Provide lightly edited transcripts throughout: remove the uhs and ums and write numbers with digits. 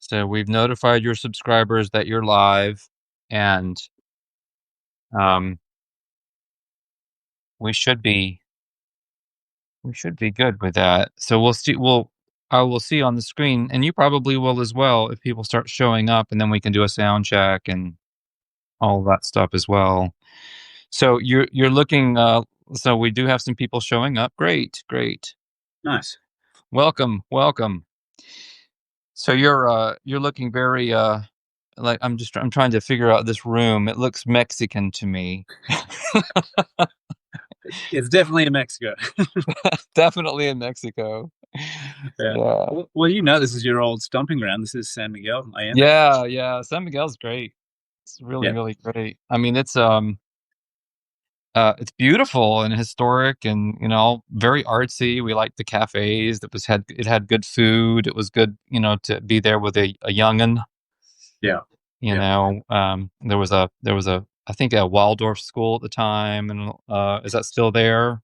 So we've notified your subscribers that you're live, and um, we should be we should be good with that. So we'll see. I will see on the screen, and you probably will as well if people start showing up, and then we can do a sound check and all that stuff as well. So you're looking. So we do have some people showing up. Great, great. Nice. Welcome, welcome. So you're looking very like I'm trying to figure out this room. It looks Mexican to me. It's definitely in Mexico. Definitely in Mexico. Yeah. Yeah. Well, this is your old stomping ground. This is San Miguel, Allende. Yeah, yeah. San Miguel's great. It's really, Yeah. really great. I mean, it's beautiful and historic and, very artsy. We liked the cafes. It had good food. It was good, to be there with a youngin. Yeah. Yeah. There was a I think a Waldorf school at the time, and is that still there?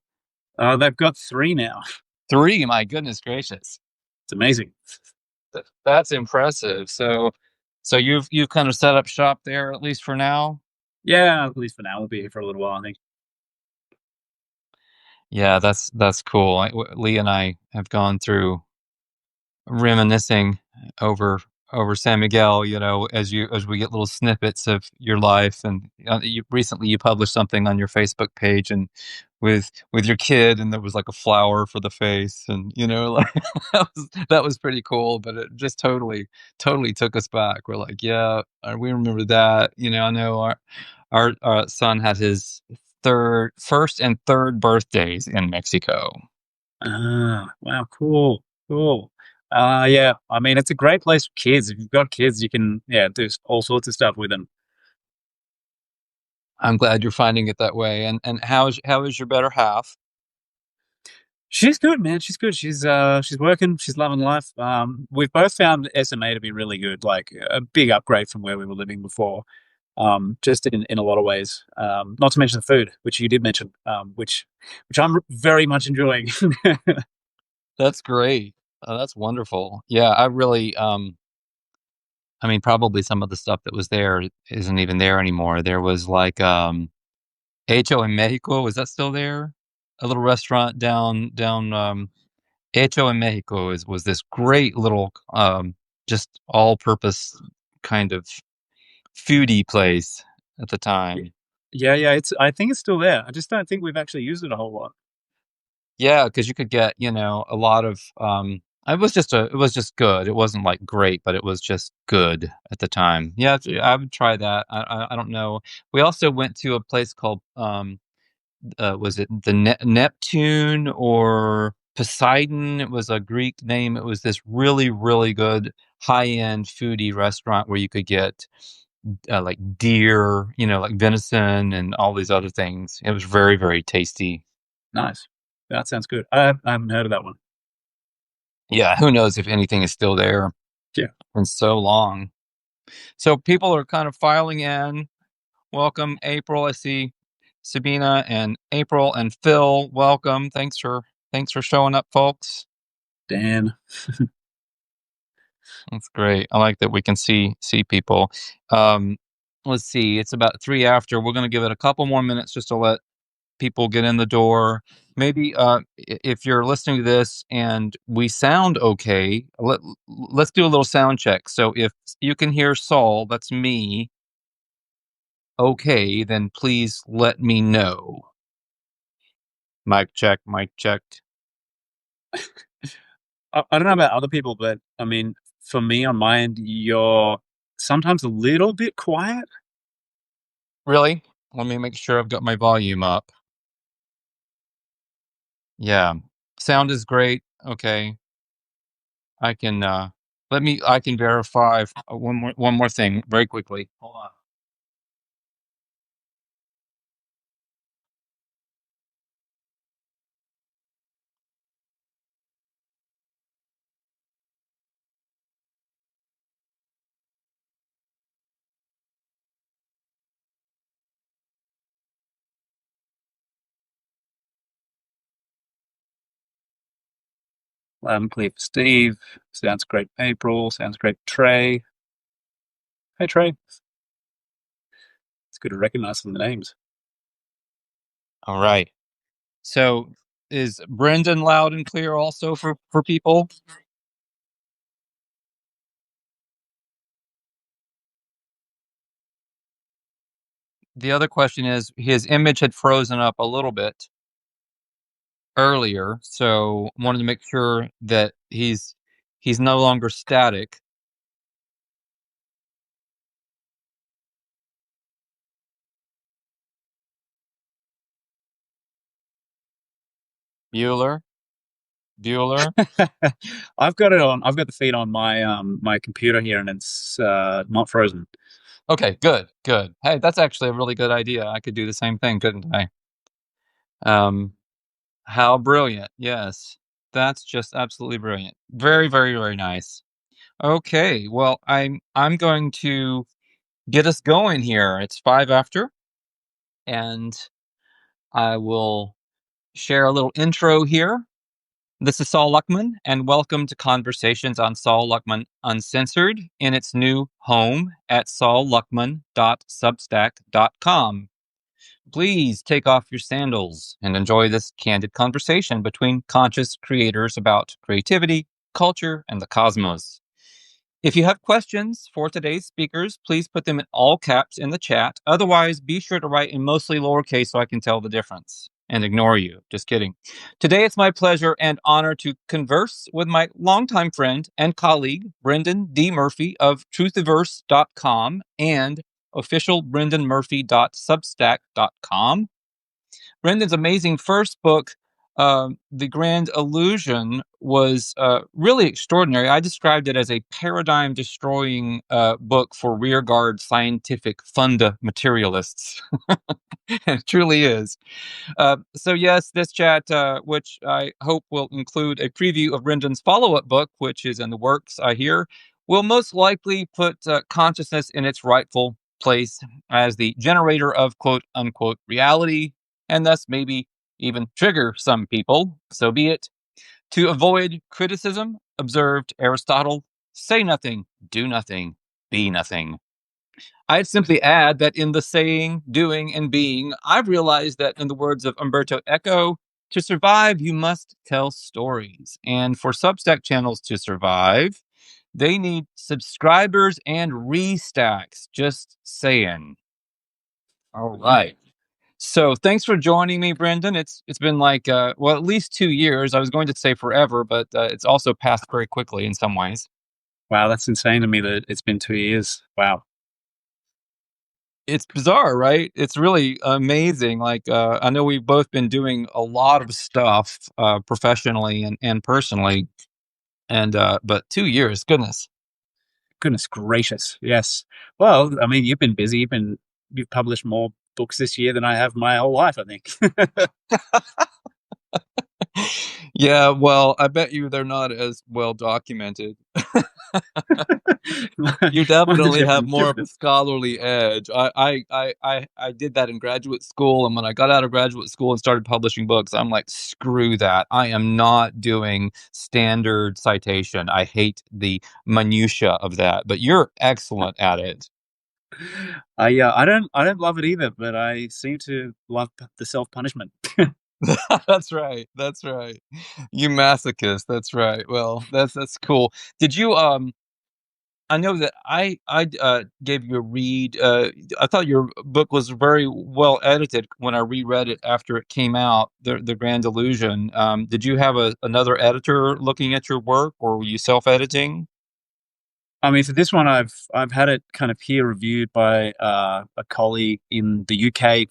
They've got three now. Three, my goodness gracious. It's amazing. That's impressive. So you've kind of set up shop there at least for now. Yeah, at least for now. We'll be here for a little while, I think. Yeah, that's cool. Lee and I have gone through reminiscing over over San Miguel, as we get little snippets of your life, and you published something on your Facebook page, and with your kid, and there was like a flower for the face, and like that was pretty cool, but it just totally took us back. We're like, yeah, we remember that. I know our son had his first and third birthdays in Mexico. Wow, cool, cool. Yeah, I mean, it's a great place for kids. If you've got kids, you can, yeah, do all sorts of stuff with them. I'm glad you're finding it that way. And how is your better half? She's good, man. She's good. She's working. She's loving life. We've both found SMA to be really good, like a big upgrade from where we were living before. Just in a lot of ways. Not to mention the food, which you did mention, which I'm very much enjoying. That's great. That's wonderful. Yeah, I mean, probably some of the stuff that was there isn't even there anymore. There was like Hecho in Mexico. Is that still there? A little restaurant down Hecho in Mexico was this great little just all purpose kind of foodie place at the time. Yeah, yeah. I think it's still there. I just don't think we've actually used it a whole lot. Yeah, because you could get, a lot of it was just good. It wasn't like great, but it was just good at the time. Yeah, I would try that. I don't know. We also went to a place called was it the Neptune or Poseidon? It was a Greek name. It was this really, really good high-end foodie restaurant where you could get like deer, like venison and all these other things. It was very, very tasty. Nice. That sounds good. I haven't heard of that one. Yeah, who knows if anything is still there Yeah. in so long. So people are kind of filing in. Welcome, April. I see Sabina and April and Phil. Welcome. Thanks for showing up, folks. Dan. That's great. I like that we can see people. Um, let's see. It's about three after. We're going to give it a couple more minutes just to let people get in the door. Maybe if you're listening to this and we sound okay, let's do a little sound check. So if you can hear Saul, that's me, okay, then please let me know. Mic check, mic check. I don't know about other people, but I mean, for me on my end, you're sometimes a little bit quiet. Really? Let me make sure I've got my volume up. Yeah. Sound is great. Okay. I can I can verify one more thing very quickly. Hold on. Loud and clear for Steve. Sounds great, April. Sounds great, Trey. Hey, Trey. It's good to recognize some of the names. All right. So is Brendan loud and clear also for people? The other question is his image had frozen up a little bit earlier, so wanted to make sure that he's no longer static. Bueller, Bueller. I've got it on. I've got the feed on my my computer here, and it's not frozen. Okay, good, good. Hey, that's actually a really good idea. I could do the same thing, couldn't I? Um, how brilliant. Yes. That's just absolutely brilliant. Very, very, very nice. Okay, well, I'm going to get us going here. It's 5 after, and I will share a little intro here. This is Saul Luckman, and welcome to Conversations on Saul Luckman Uncensored in its new home at saulluckman.substack.com. Please take off your sandals and enjoy this candid conversation between conscious creators about creativity, culture, and the cosmos. If you have questions for today's speakers, please put them in all caps in the chat. Otherwise, be sure to write in mostly lowercase so I can tell the difference and ignore you. Just kidding. Today, it's my pleasure and honor to converse with my longtime friend and colleague, Brendan D. Murphy of truthiverse.com and officialbrendanmurphy.substack.com. Brendan's amazing first book, The Grand Illusion, was really extraordinary. I described it as a paradigm destroying book for rearguard scientific funda materialists. It truly is. So yes, this chat, which I hope will include a preview of Brendan's follow-up book, which is in the works, I hear, will most likely put consciousness in its rightful place as the generator of quote unquote reality, and thus maybe even trigger some people. So be it. To avoid criticism, observed Aristotle, say nothing, do nothing, be nothing. I'd simply add that in the saying, doing, and being, I've realized that, in the words of Umberto Eco, to survive, you must tell stories. And for Substack channels to survive, they need subscribers and restacks. Just saying. All right. So thanks for joining me, Brendan. It's been like well, at least 2 years. I was going to say forever, but it's also passed very quickly in some ways. Wow, that's insane to me that it's been 2 years. Wow. It's bizarre, right? It's really amazing. Like, I know we've both been doing a lot of stuff professionally and personally, and but 2 years, goodness. Goodness gracious. Yes. Well, I mean, you've been busy. You've published more books this year than I have my whole life, I think. Yeah, well, I bet you they're not as well documented. You Mine's a definitely have different more of a different. scholarly edge. I did that in graduate school, and when I got out of graduate school and started publishing books, I'm like, screw that. I am not doing standard citation. I hate the minutia of that. But you're excellent at it. I don't love it either, but I seem to love the self punishment. That's right. That's right. You masochist. That's right. Well, that's cool. Did you I know that I gave you a read. I thought your book was very well edited when I reread it after it came out. The Grand Illusion. Did you have another editor looking at your work, or were you self editing? I mean, for this one, I've had it kind of peer reviewed by a colleague in the UK.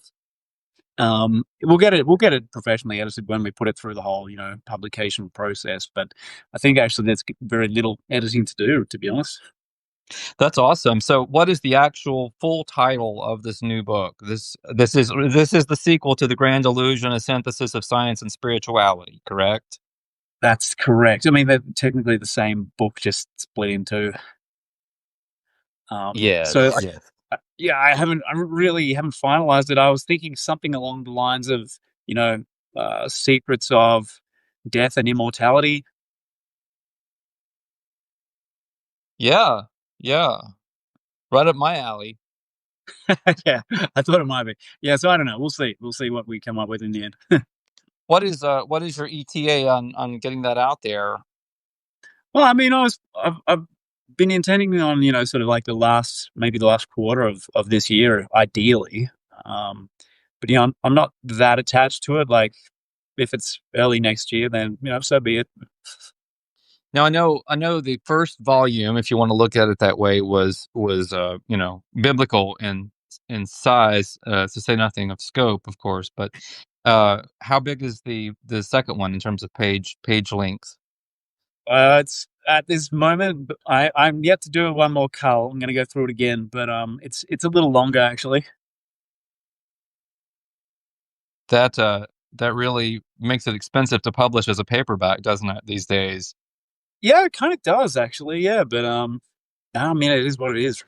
We'll get it professionally edited when we put it through the whole, publication process. But I think actually there's very little editing to do, to be honest. That's awesome. So, what is the actual full title of this new book? This is the sequel to The Grand Illusion: A Synthesis of Science and Spirituality. Correct? That's correct. I mean, they're technically the same book, just split in two. So Yes. Yes. yeah, I really haven't finalized it. I was thinking something along the lines of, you know, secrets of death and immortality. Yeah, yeah, right up my alley. Yeah, I thought it might be. Yeah, so I don't know. We'll see. We'll see what we come up with in the end. What is your ETA on getting that out there? Well, I mean, I've been intending on, sort of like maybe the last quarter of this year, ideally. Um, but I'm not that attached to it. Like, if it's early next year, then so be it. Now I know the first volume, if you want to look at it that way, was biblical in size, to say nothing of scope, of course. But how big is the second one in terms of page length? It's at this moment, I'm yet to do one more cull. I'm gonna go through it again, but it's a little longer actually. That that really makes it expensive to publish as a paperback, doesn't it, these days? Yeah, it kind of does actually. Yeah, but I mean, it is what it is.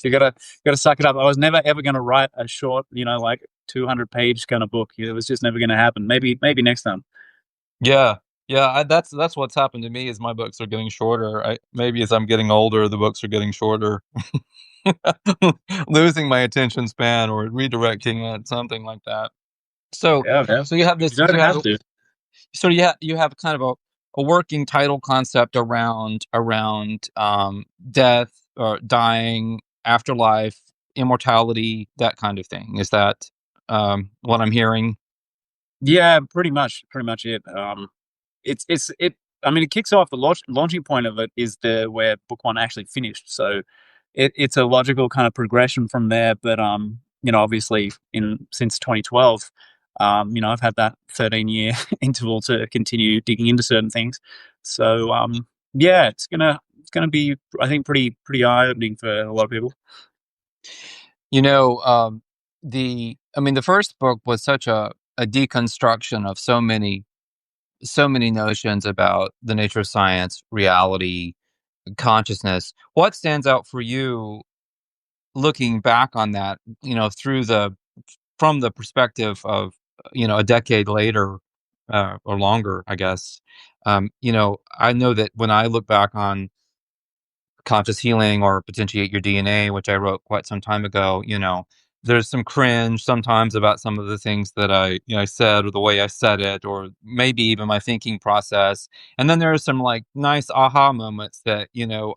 You gotta suck it up. I was never ever gonna write a short, like 200-page kind of book. It was just never gonna happen. Maybe next time. Yeah, yeah. That's what's happened to me is my books are getting shorter. I maybe as I'm getting older, the books are getting shorter. Losing my attention span or redirecting it, something like that. So Yeah, yeah. so you have You this don't have to. so you have kind of a working title concept around death or dying, afterlife, immortality, that kind of thing. Is that what I'm hearing? Yeah, pretty much it. It. I mean, it kicks off the launching point of it is the where book one actually finished. So it's a logical kind of progression from there. But obviously in since 2012, I've had that 13-year interval to continue digging into certain things. So yeah, it's gonna be, I think, pretty eye opening for a lot of people. You know, I mean, the first book was such a deconstruction of so many notions about the nature of science, reality, consciousness. What stands out for you looking back on that, through the from the perspective of, a decade later, or longer, I guess. I know that when I look back on Conscious Healing or Potentiate Your DNA, which I wrote quite some time ago, there's some cringe sometimes about some of the things that I said or the way I said it, or maybe even my thinking process. And then there are some like nice aha moments that,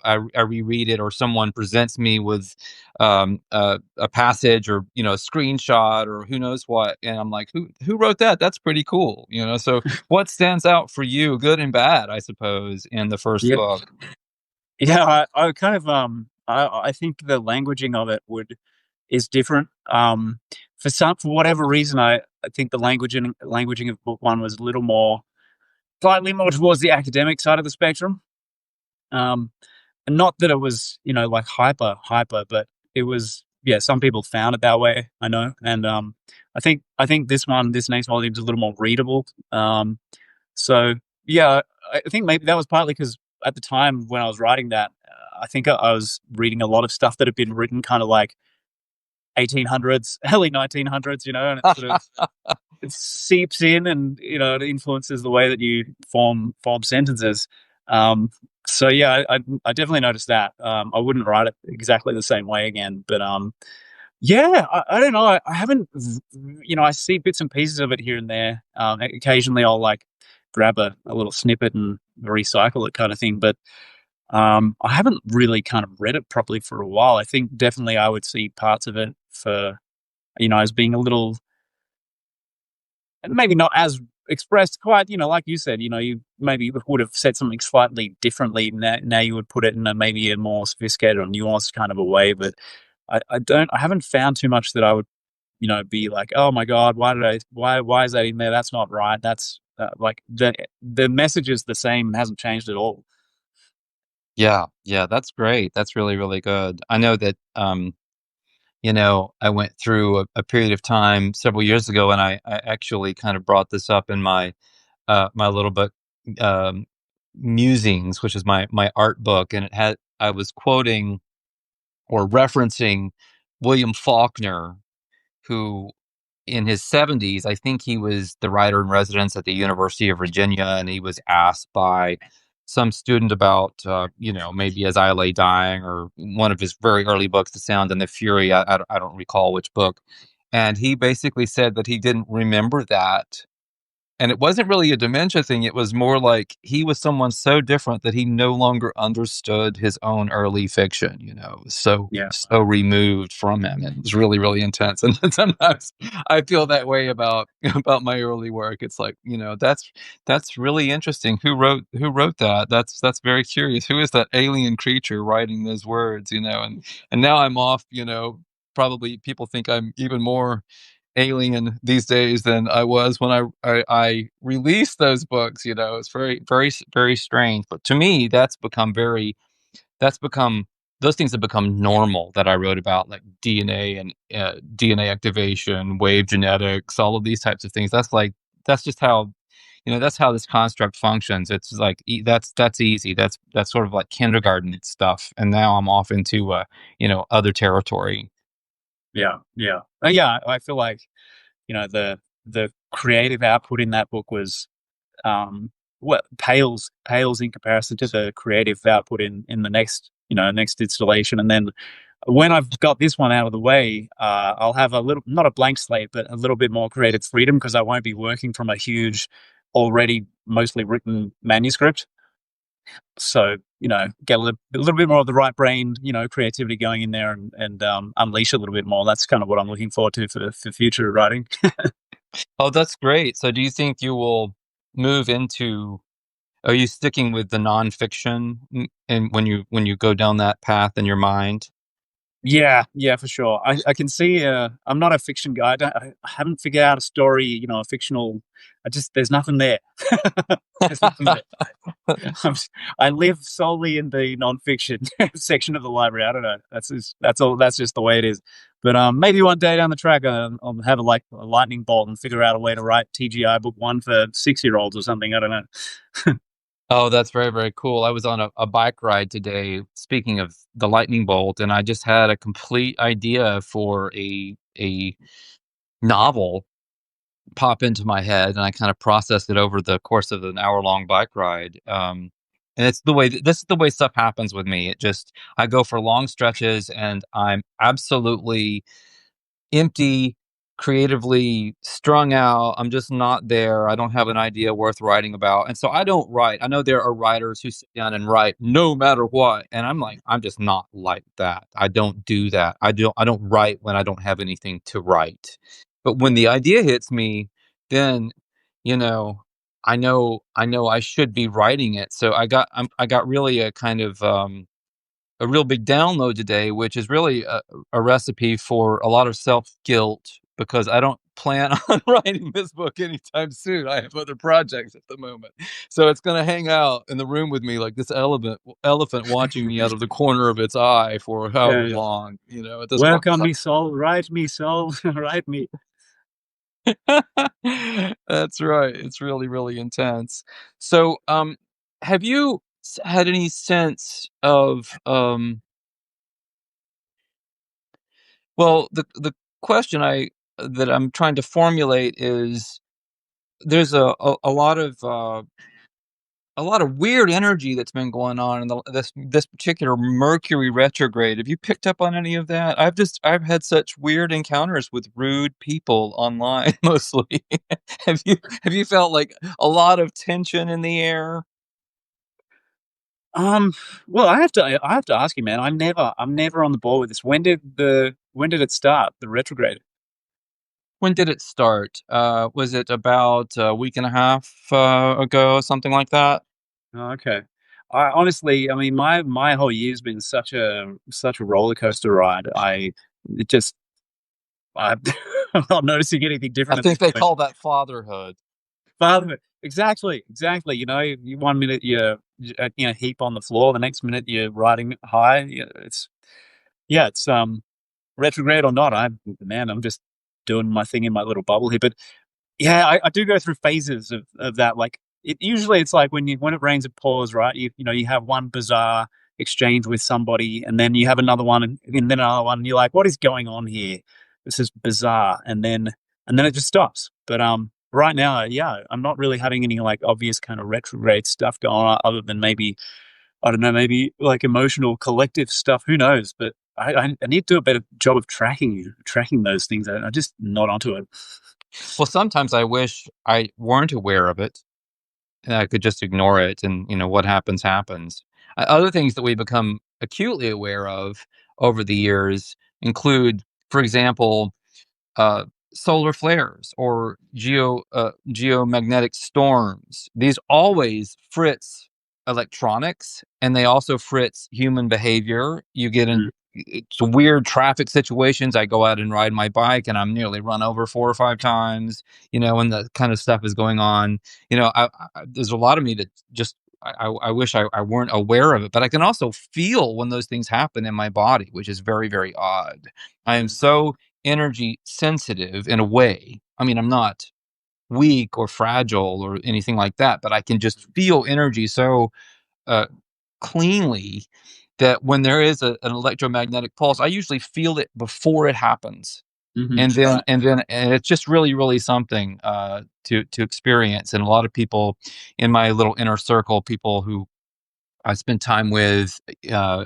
I reread it or someone presents me with a passage or, a screenshot or who knows what. And I'm like, who wrote that? That's pretty cool. So what stands out for you, good and bad, I suppose, in the first Yeah, book? yeah. I kind of I think the languaging of it would is different. For whatever reason, I think the languaging of book one was a little more, slightly more towards the academic side of the spectrum. Um, and not that it was, like hyper, but it was, yeah, some people found it that way, I know. And I think this next volume is a little more readable. So yeah, I think maybe that was partly because at the time when I was writing that, I think I was reading a lot of stuff that had been written kind of like 1800s, early 1900s, and it sort of it seeps in, and it influences the way that you form sentences. Um, so yeah, I definitely noticed that. I wouldn't write it exactly the same way again, but yeah, I don't know. I haven't, I see bits and pieces of it here and there. Occasionally, I'll like grab a little snippet and recycle it, kind of thing. But I haven't really kind of read it properly for a while. I think definitely I would see parts of it for, as being a little, maybe not as expressed quite, like you said, you maybe would have said something slightly differently. Now you would put it in maybe a more sophisticated or nuanced kind of a way. But I haven't found too much that I would, be like, oh my God, why is that in there? That's not right. That's like the message is the same and hasn't changed at all. Yeah, yeah, that's great. That's really, really good. I know that, I went through a period of time several years ago, and I actually kind of brought this up in my little book, um, Musings, which is my art book, and I was quoting or referencing William Faulkner, who in his 70s, I think he was the writer in residence at the University of Virginia, and he was asked by some student about, maybe As I Lay Dying, or one of his very early books, The Sound and the Fury. I don't recall which book. And he basically said that he didn't remember that, and it wasn't really a dementia thing, it was more like he was someone so different that he no longer understood his own early fiction, Yeah. so removed from him. It was really, really intense, and sometimes I feel that way about about my early work. It's like, that's really interesting. Who wrote that? That's very curious. Who is that alien creature writing those words, And now I'm off, probably people think I'm even more alien these days than I was when I released those books. It's very, very, very strange. But to me, that's become those things have become normal that I wrote about, like DNA and DNA activation, wave genetics, all of these types of things. That's just how that's how this construct functions. It's like that's easy. That's sort of like kindergarten stuff. And now I'm off into other territory. Yeah. Yeah. Yeah. I feel like, the creative output in that book was, what pales in comparison to the creative output in the next installation. And then when I've got this one out of the way, I'll have a little, not a blank slate, but a little bit more creative freedom, because I won't be working from a huge, already mostly written manuscript. So, get a little bit more of the right brain, creativity going in there, and unleash a little bit more. That's kind of what I'm looking forward to for future writing. Oh, that's great. So do you think you will move into are you sticking with the nonfiction, and when you go down that path in your mind? Yeah, yeah, for sure. I can see. I'm not a fiction guy. I haven't figured out a story. A fictional. There's nothing there. There's nothing there. I live solely in the nonfiction section of the library. I don't know. That's all. That's just the way it is. But maybe one day down the track, I'll have a lightning bolt and figure out a way to write TGI book one for 6-year-olds or something. I don't know. Oh, that's very, very cool. I was on a bike ride today, speaking of the lightning bolt, and I just had a complete idea for a novel pop into my head, and I kind of processed it over the course of an hour-long bike ride. And it's the way this is the way stuff happens with me. I go for long stretches, and I'm absolutely empty, creatively strung out. I'm just not there. I don't have an idea worth writing about. And so I don't write. I know there are writers who sit down and write no matter what. And I'm like, I'm just not like that. I don't do that. I don't write when I don't have anything to write. But when the idea hits me, then, you know, I know I should be writing it. So I got really a real big download today, which is really a recipe for a lot of self guilt, because I don't plan on writing this book anytime soon. I have other projects at the moment, so it's going to hang out in the room with me like this elephant watching me out of the corner of its eye for however Yeah, yeah. long. At this point. Work on me, soul. Write me, soul. Write me. That's right. It's really, really intense. So, have you had any sense of well, the question that I'm trying to formulate is there's a lot of weird energy that's been going on in this particular Mercury retrograde. Have you picked up on any of that? I've had such weird encounters with rude people online mostly. Have you felt like a lot of tension in the air? Um, well, I have to ask you, man. I'm never on the ball with this. When did it start? The retrograde. When did it start? Was it about a week and a half ago, something like that? Oh, okay. I honestly, I mean, my whole year's been such a roller coaster ride. It just, I, I'm not noticing anything I different at this think they point. call that fatherhood. Father, exactly, exactly. You 1 minute heap on the floor, the next minute you're riding high. It's retrograde or not. I'm just doing my thing in my little bubble here. But yeah, I do go through phases of that. Like it's like when it rains it pours, right? You have one bizarre exchange with somebody, and then you have another one, and then another one, and you're like, what is going on here? This is bizarre, and then it just stops. But right now, yeah, I'm not really having any like obvious kind of retrograde stuff going on, other than maybe I don't know, maybe like emotional collective stuff. Who knows? But I need to do a better job of tracking those things. I'm just not onto it. Well, sometimes I wish I weren't aware of it and I could just ignore it, and what happens happens. Other things that we become acutely aware of over the years include, for example, uh, solar flares or geomagnetic storms. These always fritz electronics, and they also fritz human behavior. You get in Mm, it's weird traffic situations. I go out and ride my bike, and I'm nearly run over 4 or 5 times. And the kind of stuff is going on. There's a lot of me that just I wish I weren't aware of it, but I can also feel when those things happen in my body, which is very, very odd. I am mm, so energy sensitive in a way. I mean, I'm not weak or fragile or anything like that, but I can just feel energy so uh, cleanly that when there is an electromagnetic pulse, I usually feel it before it happens. mhm, And it's just really, really something to experience. And a lot of people in my little inner circle, people who I spend time with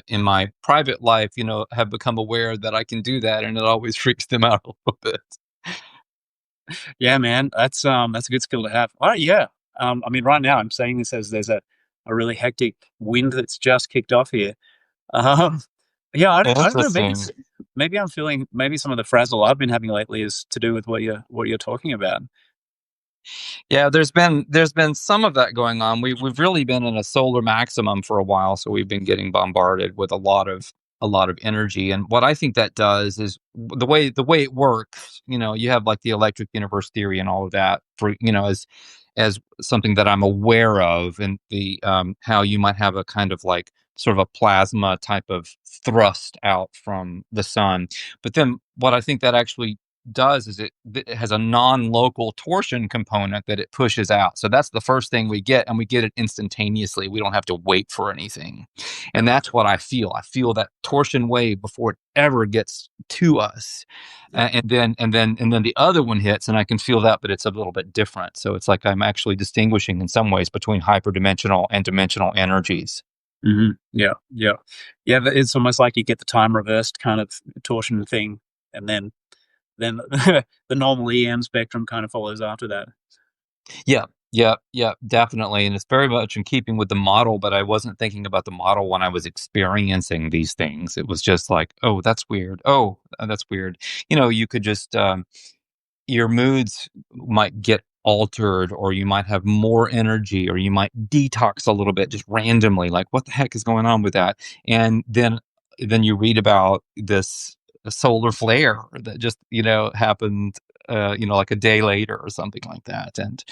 in my private life, have become aware that I can do that, and it always freaks them out a little bit. yeah, man, that's a good skill to have. All right, yeah. I mean, right now I'm saying this as there's a really hectic wind that's just kicked off here. Um, yeah, I don't know. Interesting. Maybe I'm feeling maybe some of the frazzle I've been having lately is to do with what you're talking about. Yeah, there's been some of that going on. We've really been in a solar maximum for a while, so we've been getting bombarded with a lot of energy. And what I think that does is the way it works. You have like the electric universe theory and all of that for as something that I'm aware of, and the how you might have a kind of like sort of a plasma type of thrust out from the sun. But then what I think that actually does is it has a non-local torsion component that it pushes out. So that's the first thing we get, and we get it instantaneously. We don't have to wait for anything. And Yep. that's what I feel. I feel that torsion wave before it ever gets to us. And then the other one hits, and I can feel that, but it's a little bit different. So it's like I'm actually distinguishing in some ways between hyperdimensional and dimensional energies. Yeah, yeah, yeah. It's almost like you get the time reversed kind of torsion thing, and then the normal EM spectrum kind of follows after that. Yeah, yeah, yeah, definitely. And it's very much in keeping with the model, but I wasn't thinking about the model when I was experiencing these things. It was just like, oh, that's weird. Oh, that's weird. You could just your moods might get altered, or you might have more energy, or you might detox a little bit just randomly, like what the heck is going on with that? And then you read about this solar flare that just happened like a day later or something like that. And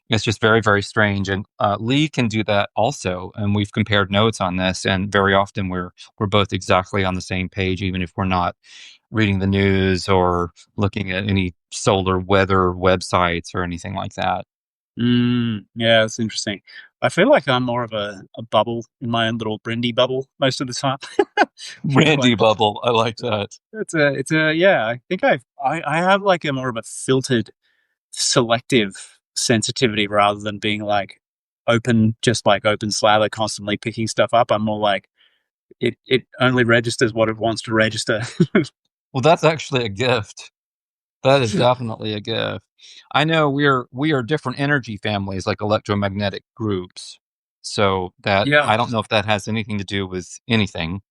it's just very, very strange. And Lee can do that also, and we've compared notes on this, and very often we're both exactly on the same page, even if we're not reading the news or looking at any solar weather websites or anything like that. Yeah, that's interesting. I feel like I'm more of a bubble in my own little Brindy bubble most of the time. With like, Randy Bubble, I like that. it's a yeah. I think I have like a more of a filtered, selective sensitivity rather than being like open, just like open slather, constantly picking stuff up. I'm more like it only registers what it wants to register. Well, that's actually a gift. That is definitely a gift. I know we are different energy families, like electromagnetic groups. So that Yeah, I don't know if that has anything to do with anything.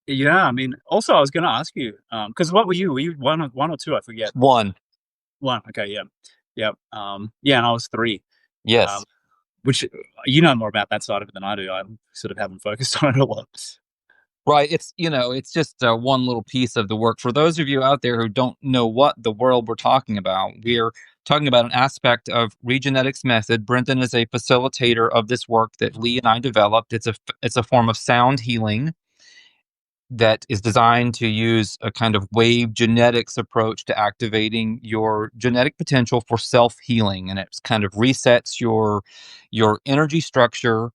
yeah. I mean, also I was going to ask you, because what were you? Were you one or two? I forget. One, One. Okay, yeah, yeah, yeah. And I was three. Um, yes. which you know more about that side of it than I do. I sort of haven't focused on it a lot. Right. It's just one little piece of the work. For those of you out there who don't know what the world we're talking about, we're talking about an aspect of regenetics method. Brendan is a facilitator of this work that Lee and I developed. It's a form of sound healing that is designed to use a kind of wave genetics approach to activating your genetic potential for self healing, and it kind of resets your energy structure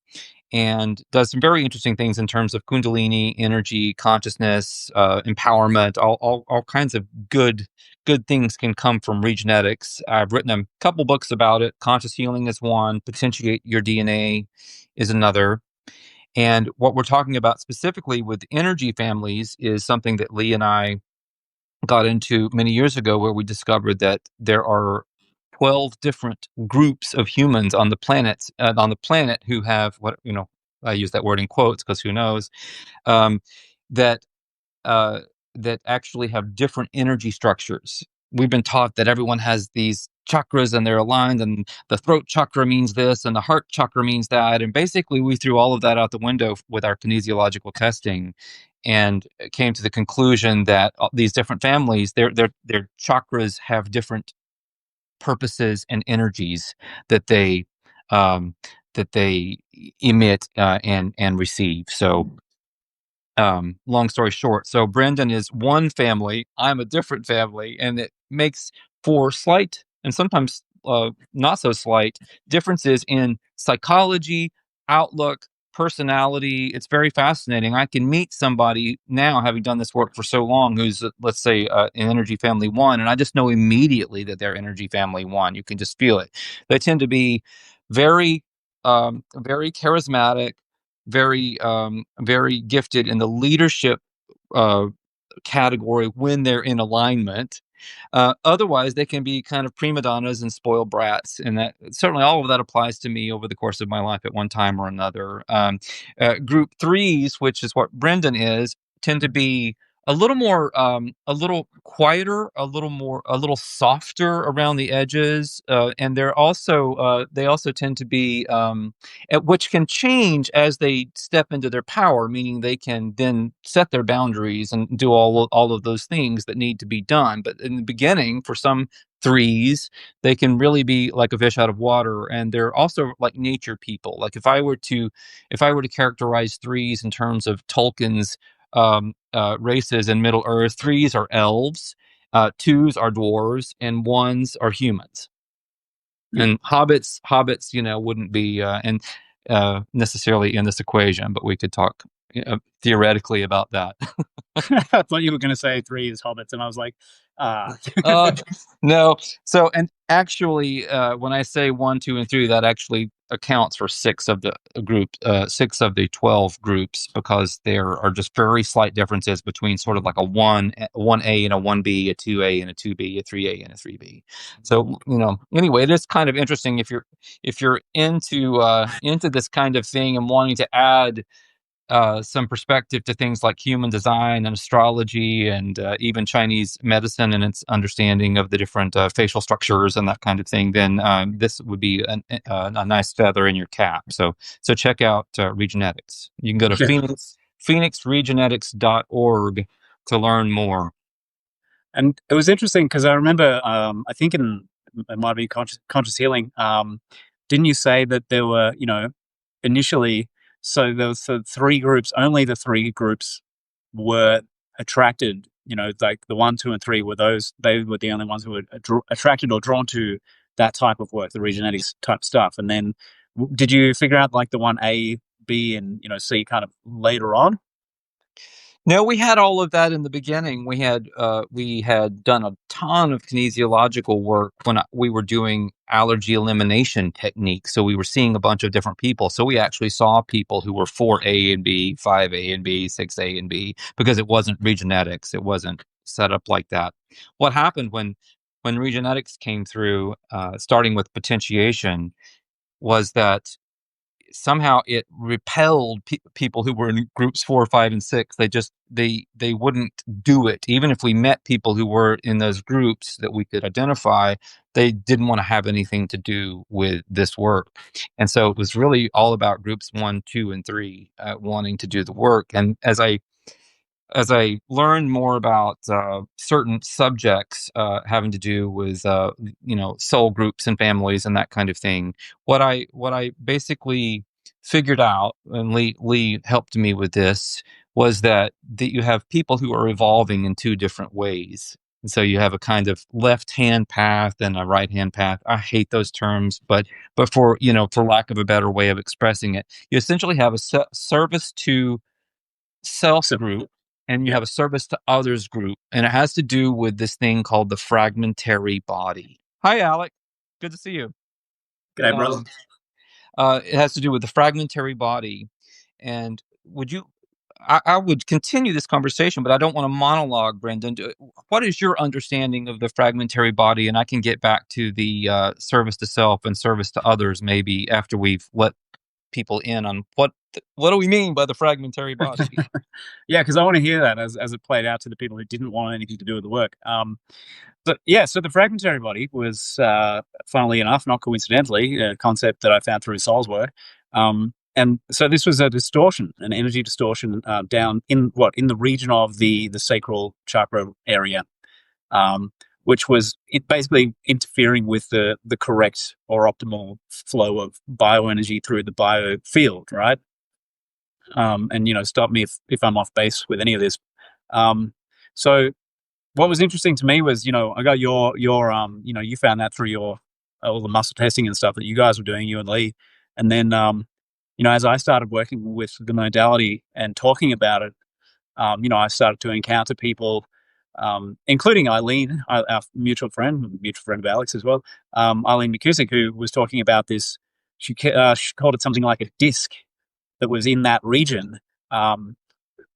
and does some very interesting things in terms of kundalini energy, consciousness, empowerment, all kinds of good good things can come from regenetics. I've written a couple books about it. Conscious healing is one. Potentiate your DNA is another. And what we're talking about specifically with energy families is something that Lee and I got into many years ago, where we discovered that there are 12 different groups of humans on the planet who have what, I use that word in quotes because who knows, um, that uh, that actually have different energy structures. We've been taught that everyone has these chakras and they're aligned, and the throat chakra means this, and the heart chakra means that. And basically, we threw all of that out the window with our kinesiological testing, and came to the conclusion that these different families, their chakras have different purposes and energies that they um, that they emit and receive. So long story short, so Brendan is one family, I'm a different family, and it makes for slight and sometimes not so slight differences in psychology, outlook, personality. It's very fascinating. I can meet somebody now, having done this work for so long, who's, let's say, an energy family one, and I just know immediately that they're energy family one. You can just feel it. They tend to be very, very charismatic, very gifted in the leadership uh, category when they're in alignment. Otherwise, they can be kind of prima donnas and spoiled brats, and that certainly all of that applies to me over the course of my life at one time or another. Group threes, which is what Brendan is, tend to be a little quieter, a little softer around the edges, and they also tend to be, which can change as they step into their power, meaning they can then set their boundaries and do all of those things that need to be done. But in the beginning, for some threes, they can really be like a fish out of water, and they're also like nature people. Like if I were to characterize threes in terms of Tolkien's races in Middle Earth, threes are elves, twos are dwarves, and ones are humans. Yeah. And hobbits, wouldn't be necessarily in this equation, but we could talk theoretically about that. I thought you were going to say three is hobbits, and I was like, ah. Uh, no. So, and actually, when I say one, two, and three, that actually accounts for six of the 12 groups, because there are just very slight differences between sort of like a 1A and a 1B, a 2A and a 2B, a 3A and a 3B. So, anyway, it is kind of interesting if you're into this kind of thing and wanting to add some perspective to things like human design and astrology, and even Chinese medicine and its understanding of the different facial structures and that kind of thing, then this would be a nice feather in your cap. So check out Regenetics. You can go to Yeah. phoenixregenetics.org to learn more. And it was interesting because I remember, I think it might be conscious healing. Didn't you say that there were, initially, so there was the three groups, only the three groups were attracted, like the one, two, and three were they were the only ones who were attracted or drawn to that type of work, the regenetics type stuff. And then did you figure out like the one A, B, and, C kind of later on? No, we had all of that in the beginning. We had done a ton of kinesiological work when we were doing allergy elimination techniques. So we were seeing a bunch of different people. So we actually saw people who were 4A and B, 5A and B, 6A and B, because it wasn't Regenetics. It wasn't set up like that. What happened when Regenetics came through, starting with potentiation, was that somehow it repelled people who were in groups 4, 5, and 6. They wouldn't do it. Even if we met people who were in those groups that we could identify, they didn't want to have anything to do with this work. And so it was really all about groups 1, 2, and 3 wanting to do the work. And as I learned more about certain subjects having to do with soul groups and families and that kind of thing, what I basically figured out, and Lee helped me with this, was that you have people who are evolving in two different ways. And so you have a kind of left hand path and a right hand path. I hate those terms, but for lack of a better way of expressing it, you essentially have a service to self So, group and you Yep. have a service to others group, and it has to do with this thing called the fragmentary body. Hi, Alec. Good to see you. G'day, brother. Um, it has to do with the fragmentary body, and would you? I would continue this conversation, but I don't want to monologue, Brendan. What is your understanding of the fragmentary body? And I can get back to the service to self and service to others maybe after we've let people in on what do we mean by the fragmentary body. Yeah, because I want to hear that as it played out to the people who didn't want anything to do with the work. But yeah, so the fragmentary body was, funnily enough, not coincidentally, a concept that I found through Soul's work. And so this was a distortion, an energy distortion, down in the region of the sacral chakra area, um, which was basically interfering with the correct or optimal flow of bioenergy through the biofield, right? And stop me if I'm off base with any of this. Um, so what was interesting to me was, I got your you found that through your all the muscle testing and stuff that you guys were doing, you and Lee, and then as I started working with the modality and talking about it, I started to encounter people, including Eileen, our mutual friend of Alex as well, Eileen McKusick, who was talking about this. She called it something like a disc that was in that region, um,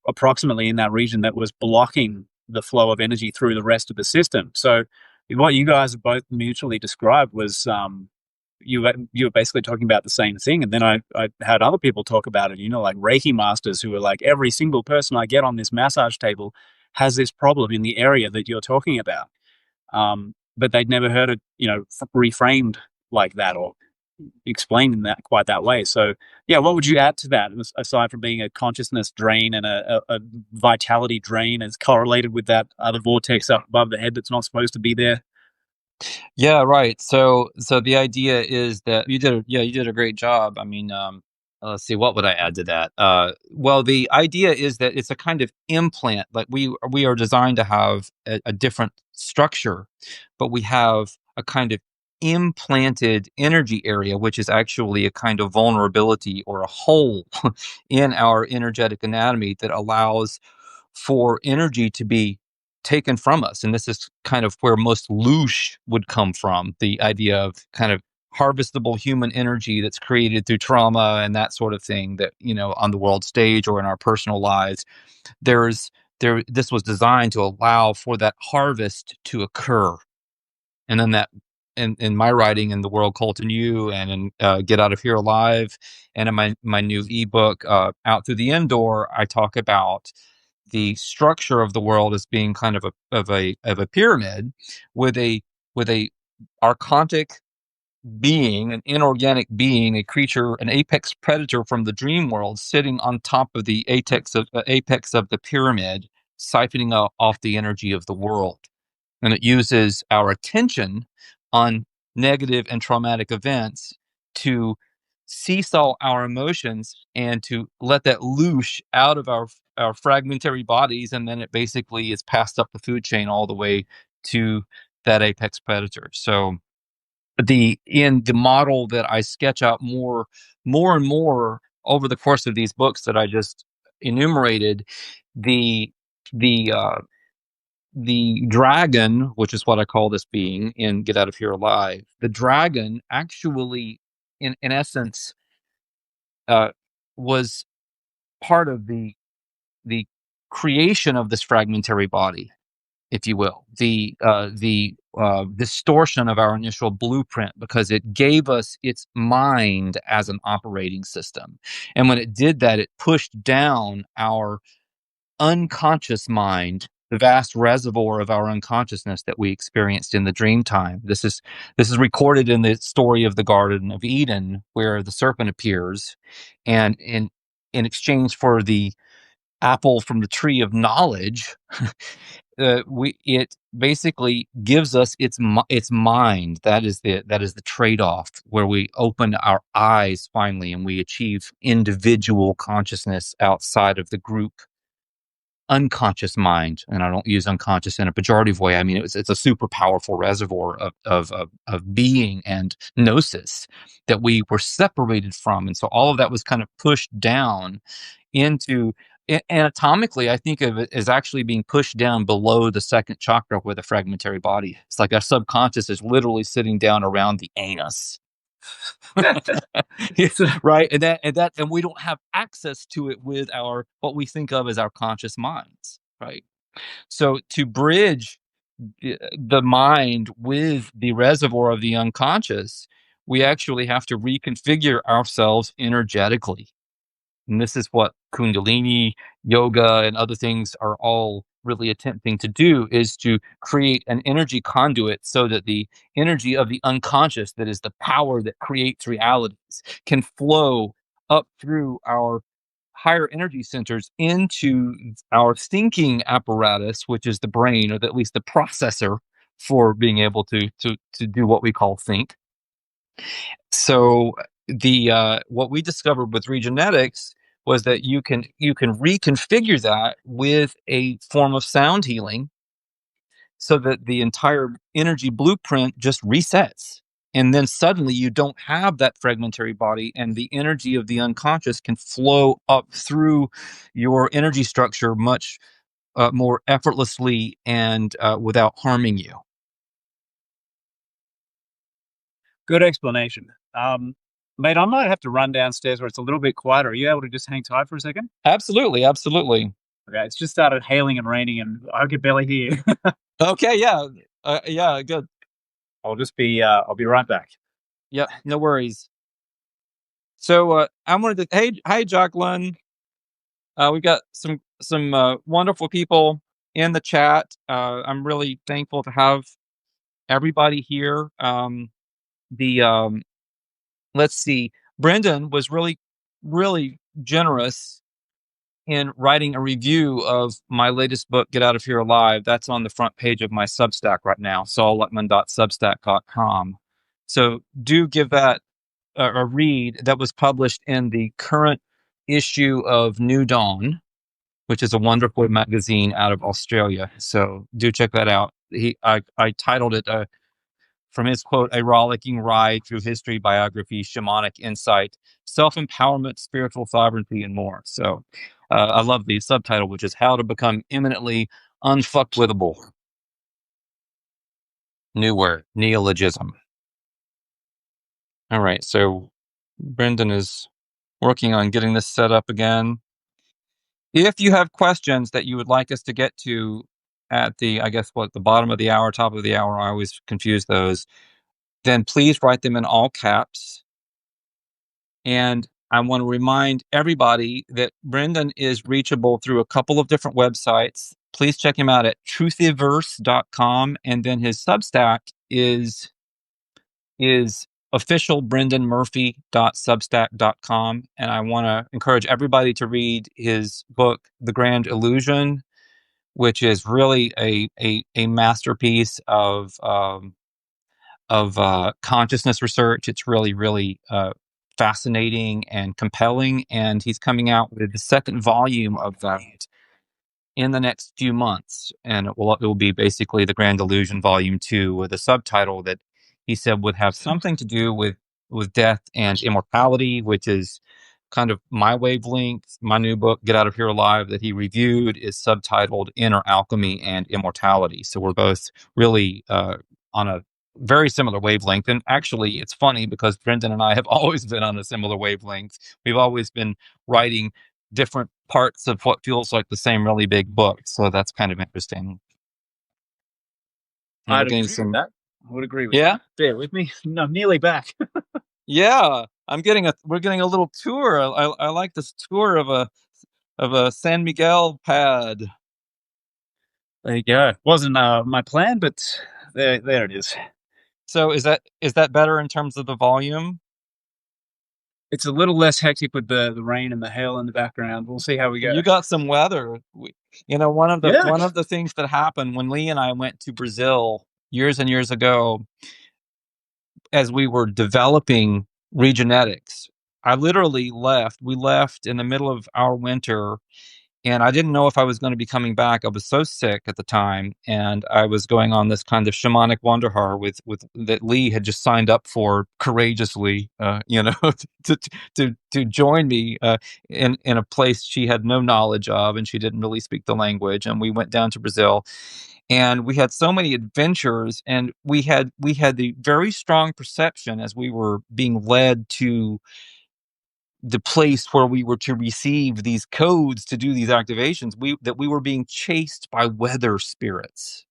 approximately in that region, that was blocking the flow of energy through the rest of the system. So what you guys have both mutually described was, you were basically talking about the same thing. And then I had other people talk about it, like Reiki masters who were like, every single person I get on this massage table has this problem in the area that you're talking about. But they'd never heard it, reframed like that or explained in that quite that way. So, yeah, what would you add to that aside from being a consciousness drain and a vitality drain, as correlated with that other vortex up above the head that's not supposed to be there? Yeah, right. So the idea is that you did a great job. I mean, let's see, what would I add to that? Well, the idea is that it's a kind of implant. Like we are designed to have a different structure, but we have a kind of implanted energy area, which is actually a kind of vulnerability or a hole in our energetic anatomy that allows for energy to be taken from us. And this is kind of where most loosh would come from, the idea of kind of harvestable human energy that's created through trauma and that sort of thing, that, on the world stage or in our personal lives. There's there This was designed to allow for that harvest to occur. And then that in my writing in The World Cult and You, and in Get Out of Here Alive, and in my new ebook, Out Through the End Door, I talk about the structure of the world as being kind of a pyramid with a archontic being, an inorganic being, a creature, an apex predator from the dream world, sitting on top of the apex of the pyramid, siphoning off the energy of the world. And it uses our attention on negative and traumatic events to seesaw our emotions and to let that loosh out of our fragmentary bodies, and then it basically is passed up the food chain all the way to that apex predator. So in the model that I sketch out more and more over the course of these books that I just enumerated, the the uh, the dragon, which is what I call this being in Get Out of Here Alive, the dragon actually, in essence, uh, was part of the creation of this fragmentary body, if you will, the distortion of our initial blueprint, because it gave us its mind as an operating system, and when it did that, it pushed down our unconscious mind, the vast reservoir of our unconsciousness that we experienced in the dream time. This is recorded in the story of the Garden of Eden, where the serpent appears, and in exchange for the apple from the tree of knowledge, we it basically gives us its mind. That is the trade off, where we open our eyes finally, and we achieve individual consciousness outside of the group unconscious mind. And I don't use unconscious in a pejorative way. I mean, it's a super powerful reservoir of being and gnosis that we were separated from. And so all of that was kind of pushed down into anatomically, I think of it as actually being pushed down below the second chakra where the fragmentary body. It's like our subconscious is literally sitting down around the anus. So, Right, and we don't have access to it with our what we think of as our conscious minds, right? So to bridge the mind with the reservoir of the unconscious, we actually have to reconfigure ourselves energetically. And this is what Kundalini, yoga, and other things are all really attempting to do, is to create an energy conduit so that the energy of the unconscious, that is the power that creates realities, can flow up through our higher energy centers into our thinking apparatus, which is the brain, or at least the processor for being able to do what we call think. So the what we discovered with regenetics was that you can reconfigure that with a form of sound healing so that the entire energy blueprint just resets. And then suddenly you don't have that fragmentary body, and the energy of the unconscious can flow up through your energy structure much more effortlessly and without harming you. good explanation. Mate, I might have to run downstairs where it's a little bit quieter. Are you able to just hang tight for a second? Absolutely, absolutely. Okay, it's just started hailing and raining, and I can barely hear you. Okay, yeah, yeah, good. I'll be right back. Yeah, no worries. So I wanted to, hey, Jacqueline. We've got some wonderful people in the chat. I'm really thankful to have everybody here. The Let's see, Brendan was really generous in writing a review of my latest book, Get Out of Here Alive. That's on the front page of my Substack right now, saulluckman.substack.com. So do give that a read. That was published in the current issue of New Dawn, which is a wonderful magazine out of Australia. So do check that out. I titled it from his quote, "A rollicking ride through history, biography, shamanic insight, self-empowerment, spiritual sovereignty, and more." So I love the subtitle, which is "How to Become Eminently Unfuckwithable." New word, neologism. All right, so Brendan is working on getting this set up again. If you have questions that you would like us to get to at the, I guess, what, the bottom of the hour, top of the hour, I always confuse those, then please write them in all caps. And I want to remind everybody that Brendan is reachable through a couple of different websites. Please check him out at truthiverse.com. And then his Substack is officialbrendanmurphy.substack.com. And I want to encourage everybody to read his book, The Grand Illusion, which is really a masterpiece of consciousness research. It's really fascinating and compelling. And he's coming out with the second volume of that in the next few months, and it will be basically The Grand Illusion Volume 2, with a subtitle that he said would have something to do with death and immortality, which is kind of my wavelength. My new book, Get Out of Here Alive, that he reviewed, is subtitled Inner Alchemy and Immortality. So we're both really on a very similar wavelength. And actually, it's funny because Brendan and I have always been on a similar wavelength. We've always been writing different parts of what feels like the same really big book. So that's kind of interesting. And I'd we're getting agree with some, that. I would agree with yeah, that. Bear with me. No, I'm nearly back. yeah. We're getting a little tour. I like this tour of a San Miguel pad. There you go. Wasn't my plan, but there it is. So is that better in terms of the volume? It's a little less hectic with the rain and the hail in the background. We'll see how we go. You got some weather. Yeah. One of the things that happened when Lee and I went to Brazil years and years ago, as we were developing regenetics, I literally left. We left in the middle of our winter, and I didn't know if I was going to be coming back. I was so sick at the time, and I was going on this kind of shamanic wanderhar with that Lee had just signed up for courageously, to to join me in a place she had no knowledge of, and she didn't really speak the language. And we went down to Brazil, and we had so many adventures, and we had the very strong perception as we were being led to the place where we were to receive these codes to do these activations, we were being chased by weather spirits.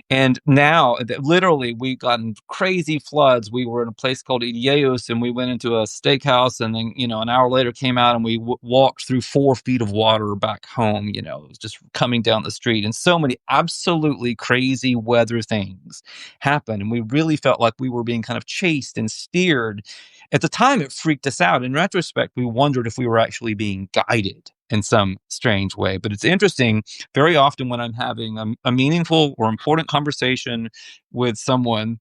And now, literally, we gotten crazy floods. We were in a place called Ilhéus, and we went into a steakhouse, and then, an hour later came out, and we walked through 4 feet of water back home. It was just coming down the street, and so many absolutely crazy weather things happened. And we really felt like we were being kind of chased and steered. At the time, it freaked us out. In retrospect, we wondered if we were actually being guided in some strange way. But it's interesting, very often when I'm having a meaningful or important conversation with someone,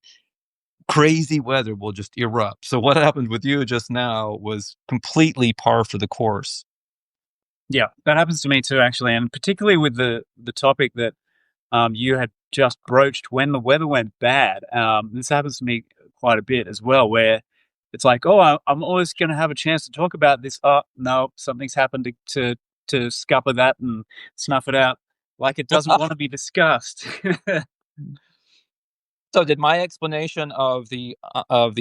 crazy weather will just erupt. So what happened with you just now was completely par for the course. Yeah, that happens to me too, actually, and particularly with the topic that you had just broached when the weather went bad. This happens to me quite a bit as well, where it's like, oh, I'm always going to have a chance to talk about this. Oh, no, something's happened to scupper that and snuff it out, like it doesn't want to be discussed. So did my explanation of the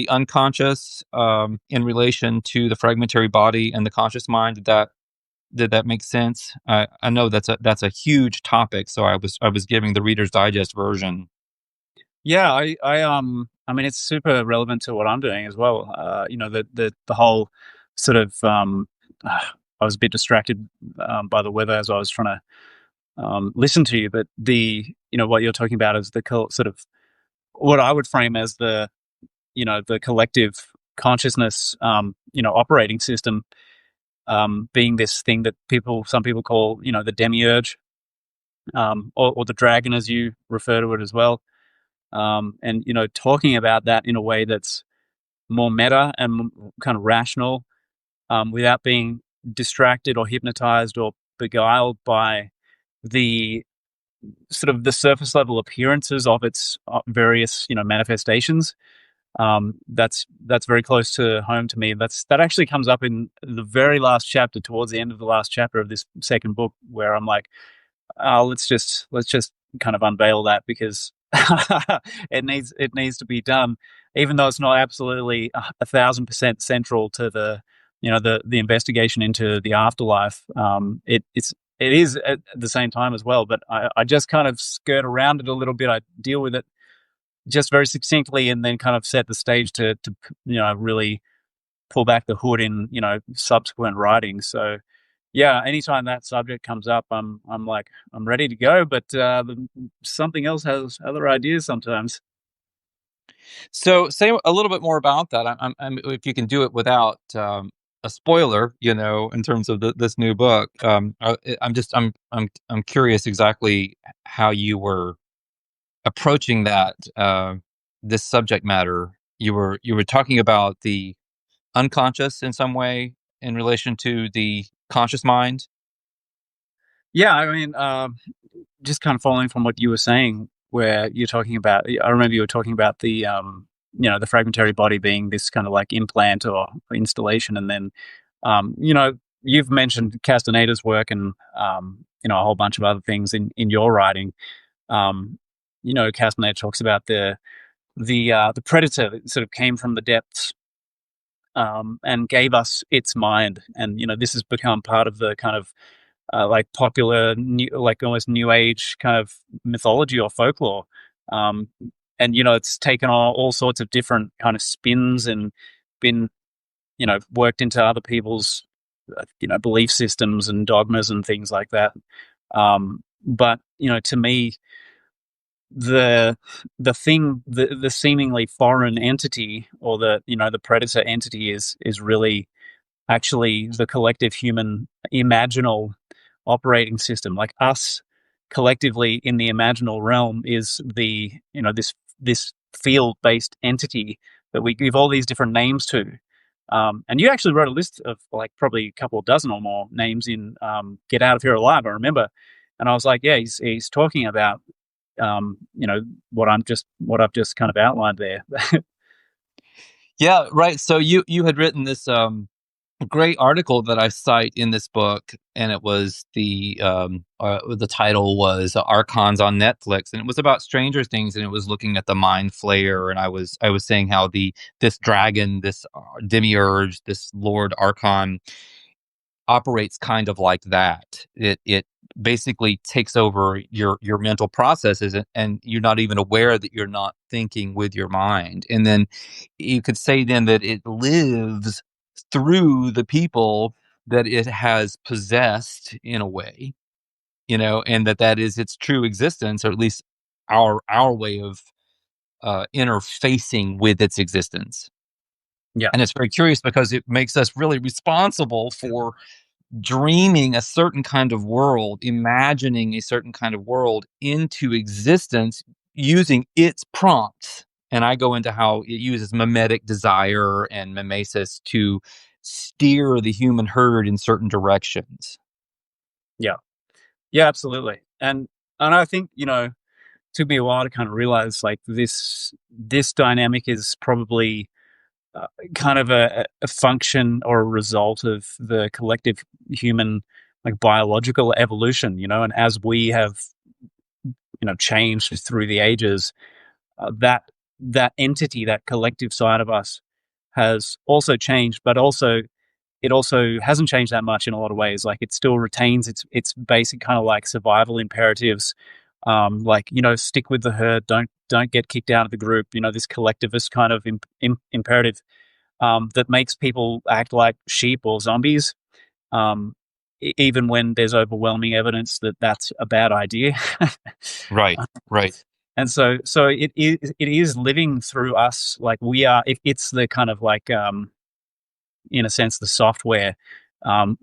unconscious in relation to the fragmentary body and the conscious mind, did that make sense? I know that's a huge topic, so I was giving the Reader's Digest version. Yeah, I mean, it's super relevant to what I'm doing as well. The whole sort of, I was a bit distracted by the weather as I was trying to listen to you, but what you're talking about is the sort of what I would frame as the collective consciousness, operating system, being this thing that some people call, the demiurge, or the dragon, as you refer to it as well. And talking about that in a way that's more meta and kind of rational, without being distracted or hypnotized or beguiled by the sort of the surface level appearances of its various manifestations. That's very close to home to me. That actually comes up in the very last chapter, towards the end of the last chapter of this second book, where I'm like, let's just kind of unveil that, because it needs to be done, even though it's not absolutely 1,000% central to the investigation into the afterlife. It is at the same time as well, but I just kind of skirt around it a little bit. I deal with it just very succinctly, and then kind of set the stage to really pull back the hood in subsequent writing. So yeah, anytime that subject comes up, I'm like, I'm ready to go, but something else has other ideas sometimes. So say a little bit more about that. If you can do it without a spoiler, in terms of this new book. I'm curious exactly how you were approaching this subject matter. You were talking about the unconscious in some way in relation to the conscious mind. Yeah, I mean, just kind of following from what you were saying, where you're talking about, I remember you were talking about the fragmentary body being this kind of like implant or installation. And then, you've mentioned Castaneda's work, and, a whole bunch of other things in your writing. Castaneda talks about the predator that sort of came from the depths, and gave us its mind. And, this has become part of the kind of like popular, like almost new age kind of mythology or folklore. Um, and it's taken on all sorts of different kind of spins, and been worked into other people's belief systems and dogmas and things like that. But to me, the seemingly foreign entity, or the predator entity, is really actually the collective human imaginal operating system. Like us collectively in the imaginal realm is this field based entity that we give all these different names to. And you actually wrote a list of like probably a couple of dozen or more names in Get Out of Here Alive, I remember. And I was like, yeah, he's talking about what I've just kind of outlined there. Yeah, right. So you had written this great article that I cite in this book, and it was the title was Archons on Netflix, and it was about Stranger Things, and it was looking at the Mind Flayer, and I was saying how this dragon, this demiurge, this Lord Archon operates kind of like that. It basically takes over your mental processes, and you're not even aware that you're not thinking with your mind. And then you could say then that it lives through the people that it has possessed in a way, and that is its true existence, or at least our way of interfacing with its existence. Yeah, And it's very curious because it makes us really responsible for dreaming a certain kind of world, imagining a certain kind of world into existence using its prompts. And I go into how it uses mimetic desire and mimesis to steer the human herd in certain directions. yeah, yeah, absolutely. And I think took me a while to kind of realize like this dynamic is probably kind of a function or a result of the collective human like biological evolution, and as we have changed through the ages, that entity, that collective side of us has also changed, but also it also hasn't changed that much in a lot of ways. Like it still retains its basic kind of like survival imperatives, like stick with the herd, don't get kicked out of the group. This collectivist kind of imperative that makes people act like sheep or zombies, um, even when there's overwhelming evidence that that's a bad idea. Right, right. And so it is living through us. Like we are, it's the kind of like in a sense the software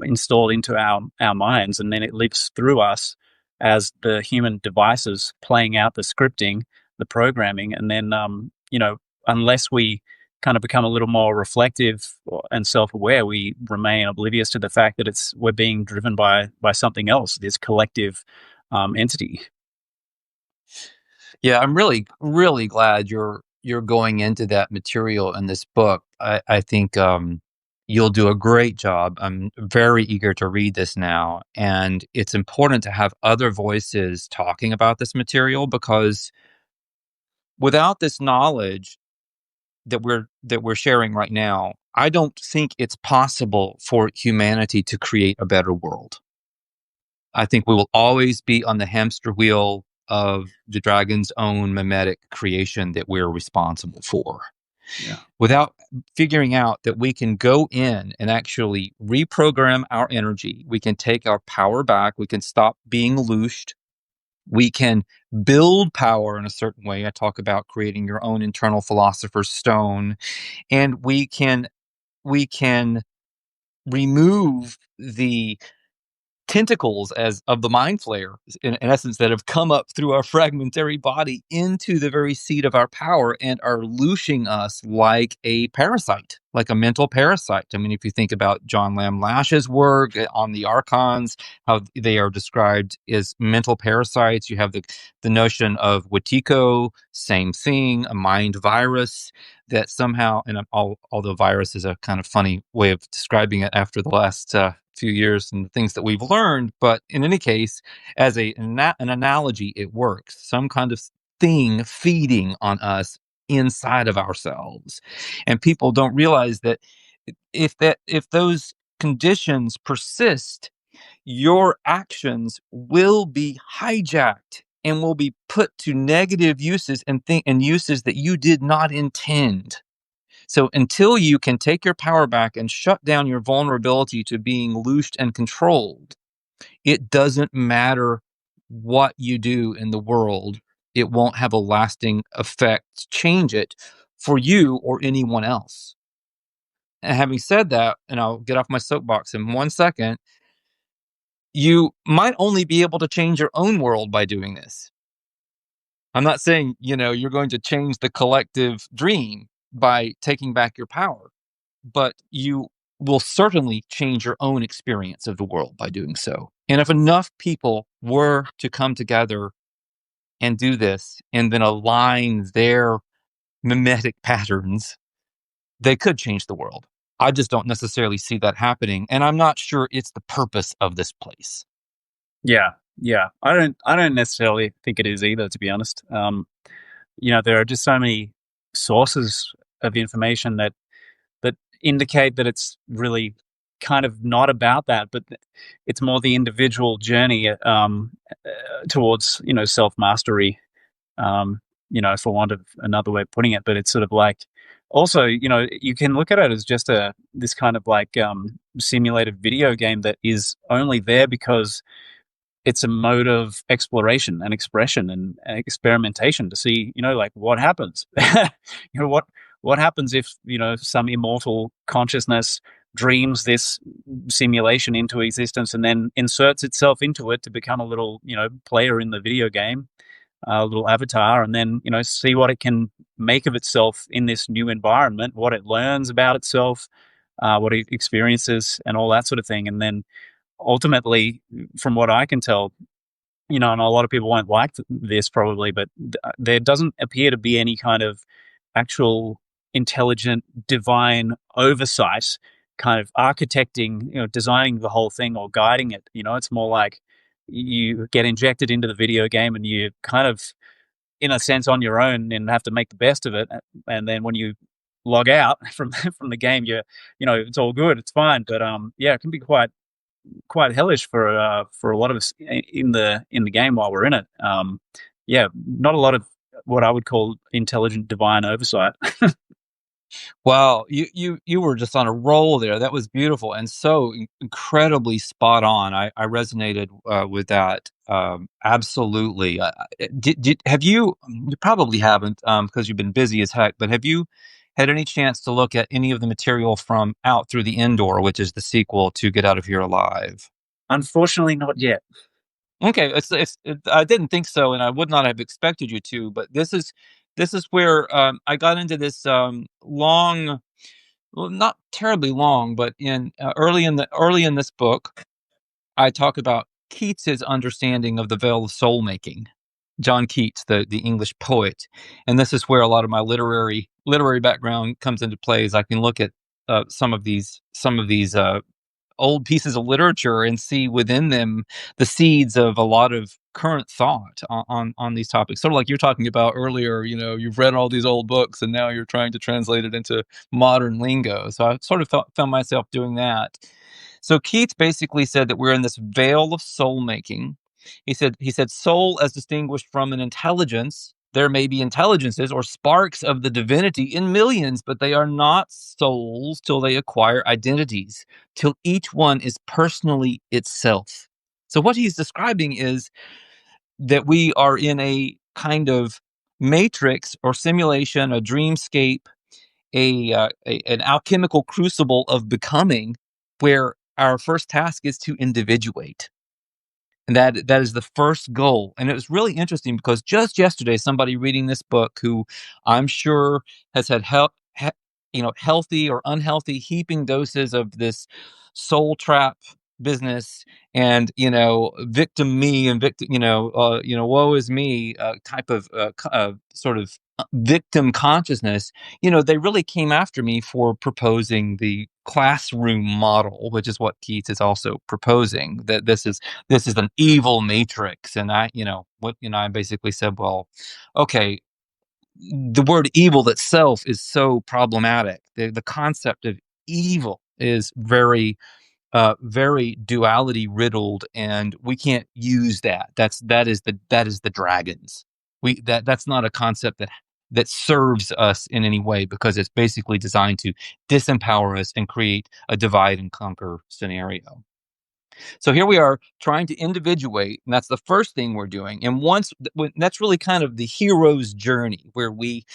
installed into our minds, and then it lives through us as the human devices playing out the scripting, the programming, and then unless we kind of become a little more reflective and self-aware, we remain oblivious to the fact that we're being driven by something else, this collective entity. Yeah, I'm really, really glad you're going into that material in this book. I think you'll do a great job. I'm very eager to read this now, and it's important to have other voices talking about this material because without this knowledge that we're sharing right now, I don't think it's possible for humanity to create a better world. I think we will always be on the hamster wheel of the dragon's own mimetic creation that we're responsible for. Yeah. Without figuring out that we can go in and actually reprogram our energy, we can take our power back, we can stop being loosed, we can build power in a certain way. I talk about creating your own internal philosopher's stone, and we can remove the tentacles as of the mind flayer in essence that have come up through our fragmentary body into the very seat of our power and are looshing us like a parasite, like a mental parasite. I mean, if you think about John Lamb Lash's work on the archons, how they are described as mental parasites. You have the notion of Wetiko, same thing, a mind virus that somehow, and although virus is a kind of funny way of describing it after the last few years and the things that we've learned, but in any case, as an analogy, it works. Some kind of thing feeding on us inside of ourselves, and people don't realize that if those conditions persist, your actions will be hijacked and will be put to negative uses and uses that you did not intend. So until you can take your power back and shut down your vulnerability to being loosed and controlled, it doesn't matter what you do in the world. It won't have a lasting effect to change it for you or anyone else. And having said that, and I'll get off my soapbox in 1 second, you might only be able to change your own world by doing this. I'm not saying, you're going to change the collective dream by taking back your power. but you will certainly change your own experience of the world by doing so. And if enough people were to come together and do this and then align their mimetic patterns, they could change the world. I just don't necessarily see that happening, and I'm not sure it's the purpose of this place. Yeah, yeah. I don't necessarily think it is either, to be honest. There are just so many sources of information that indicate that it's really kind of not about that, but it's more the individual journey towards self mastery. For want of another way of putting it, but it's sort of like also you can look at it as just a this kind of like simulated video game that is only there because it's a mode of exploration and expression and experimentation to see, like what happens. What happens if some immortal consciousness dreams this simulation into existence and then inserts itself into it to become a little, player in the video game, a little avatar, and then see what it can make of itself in this new environment, what it learns about itself, what it experiences, and all that sort of thing, and then ultimately, from what I can tell, and a lot of people won't like this probably, but there doesn't appear to be any kind of actual intelligent divine oversight kind of architecting, designing the whole thing or guiding it. It's more like you get injected into the video game and you kind of, in a sense, on your own and have to make the best of it. And then when you log out from the game, it's all good, it's fine. But yeah, it can be quite hellish for a lot of us in the game while we're in it. Yeah, not a lot of what I would call intelligent divine oversight. Wow, you were just on a roll there. That was beautiful and so incredibly spot on. I resonated with that absolutely. Have you? You probably haven't because you've been busy as heck. But have you had any chance to look at any of the material from Out Through the Indoor, which is the sequel to Get Out of Here Alive? Unfortunately, not yet. Okay, I didn't think so, and I would not have expected you to. But this is where I got into this long, well, not terribly long, but in early in this book, I talk about Keats's understanding of the veil of soul making. John Keats, the English poet, and this is where a lot of my literary background comes into play. As I can look at some of these old pieces of literature and see within them the seeds of a lot of current thought on these topics. Sort of like you're talking about earlier, you've read all these old books and now you're trying to translate it into modern lingo. So I sort of found myself doing that. So Keats basically said that we're in this veil of soul making. He said soul as distinguished from an intelligence. There may be intelligences or sparks of the divinity in millions, but they are not souls till they acquire identities, till each one is personally itself. So, what he's describing is that we are in a kind of matrix or simulation, a dreamscape, an alchemical crucible of becoming, where our first task is to individuate. And that is the first goal. And it was really interesting because just yesterday, somebody reading this book who I'm sure has had healthy or unhealthy heaping doses of this soul trap business and victim me and victim woe is me type of sort of victim consciousness. They really came after me for proposing the classroom model, which is what Keats is also proposing, that this is an evil matrix. And I basically said, well, okay, the word evil itself is so problematic. The concept of evil is very duality riddled, and we can't use that. That is the dragons. That's not a concept that serves us in any way, because it's basically designed to disempower us and create a divide and conquer scenario. So here we are trying to individuate, and that's the first thing we're doing. And that's really kind of the hero's journey, where we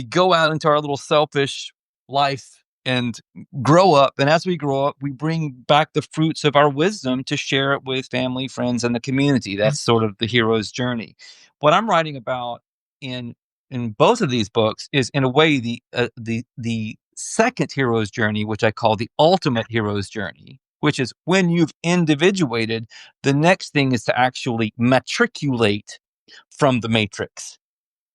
go out into our little selfish life and grow up. And as we grow up, we bring back the fruits of our wisdom to share it with family, friends, and the community. That's sort of the hero's journey. What I'm writing about in both of these books is, in a way, the second hero's journey, which I call the ultimate hero's journey, which is when you've individuated, the next thing is to actually matriculate from the matrix,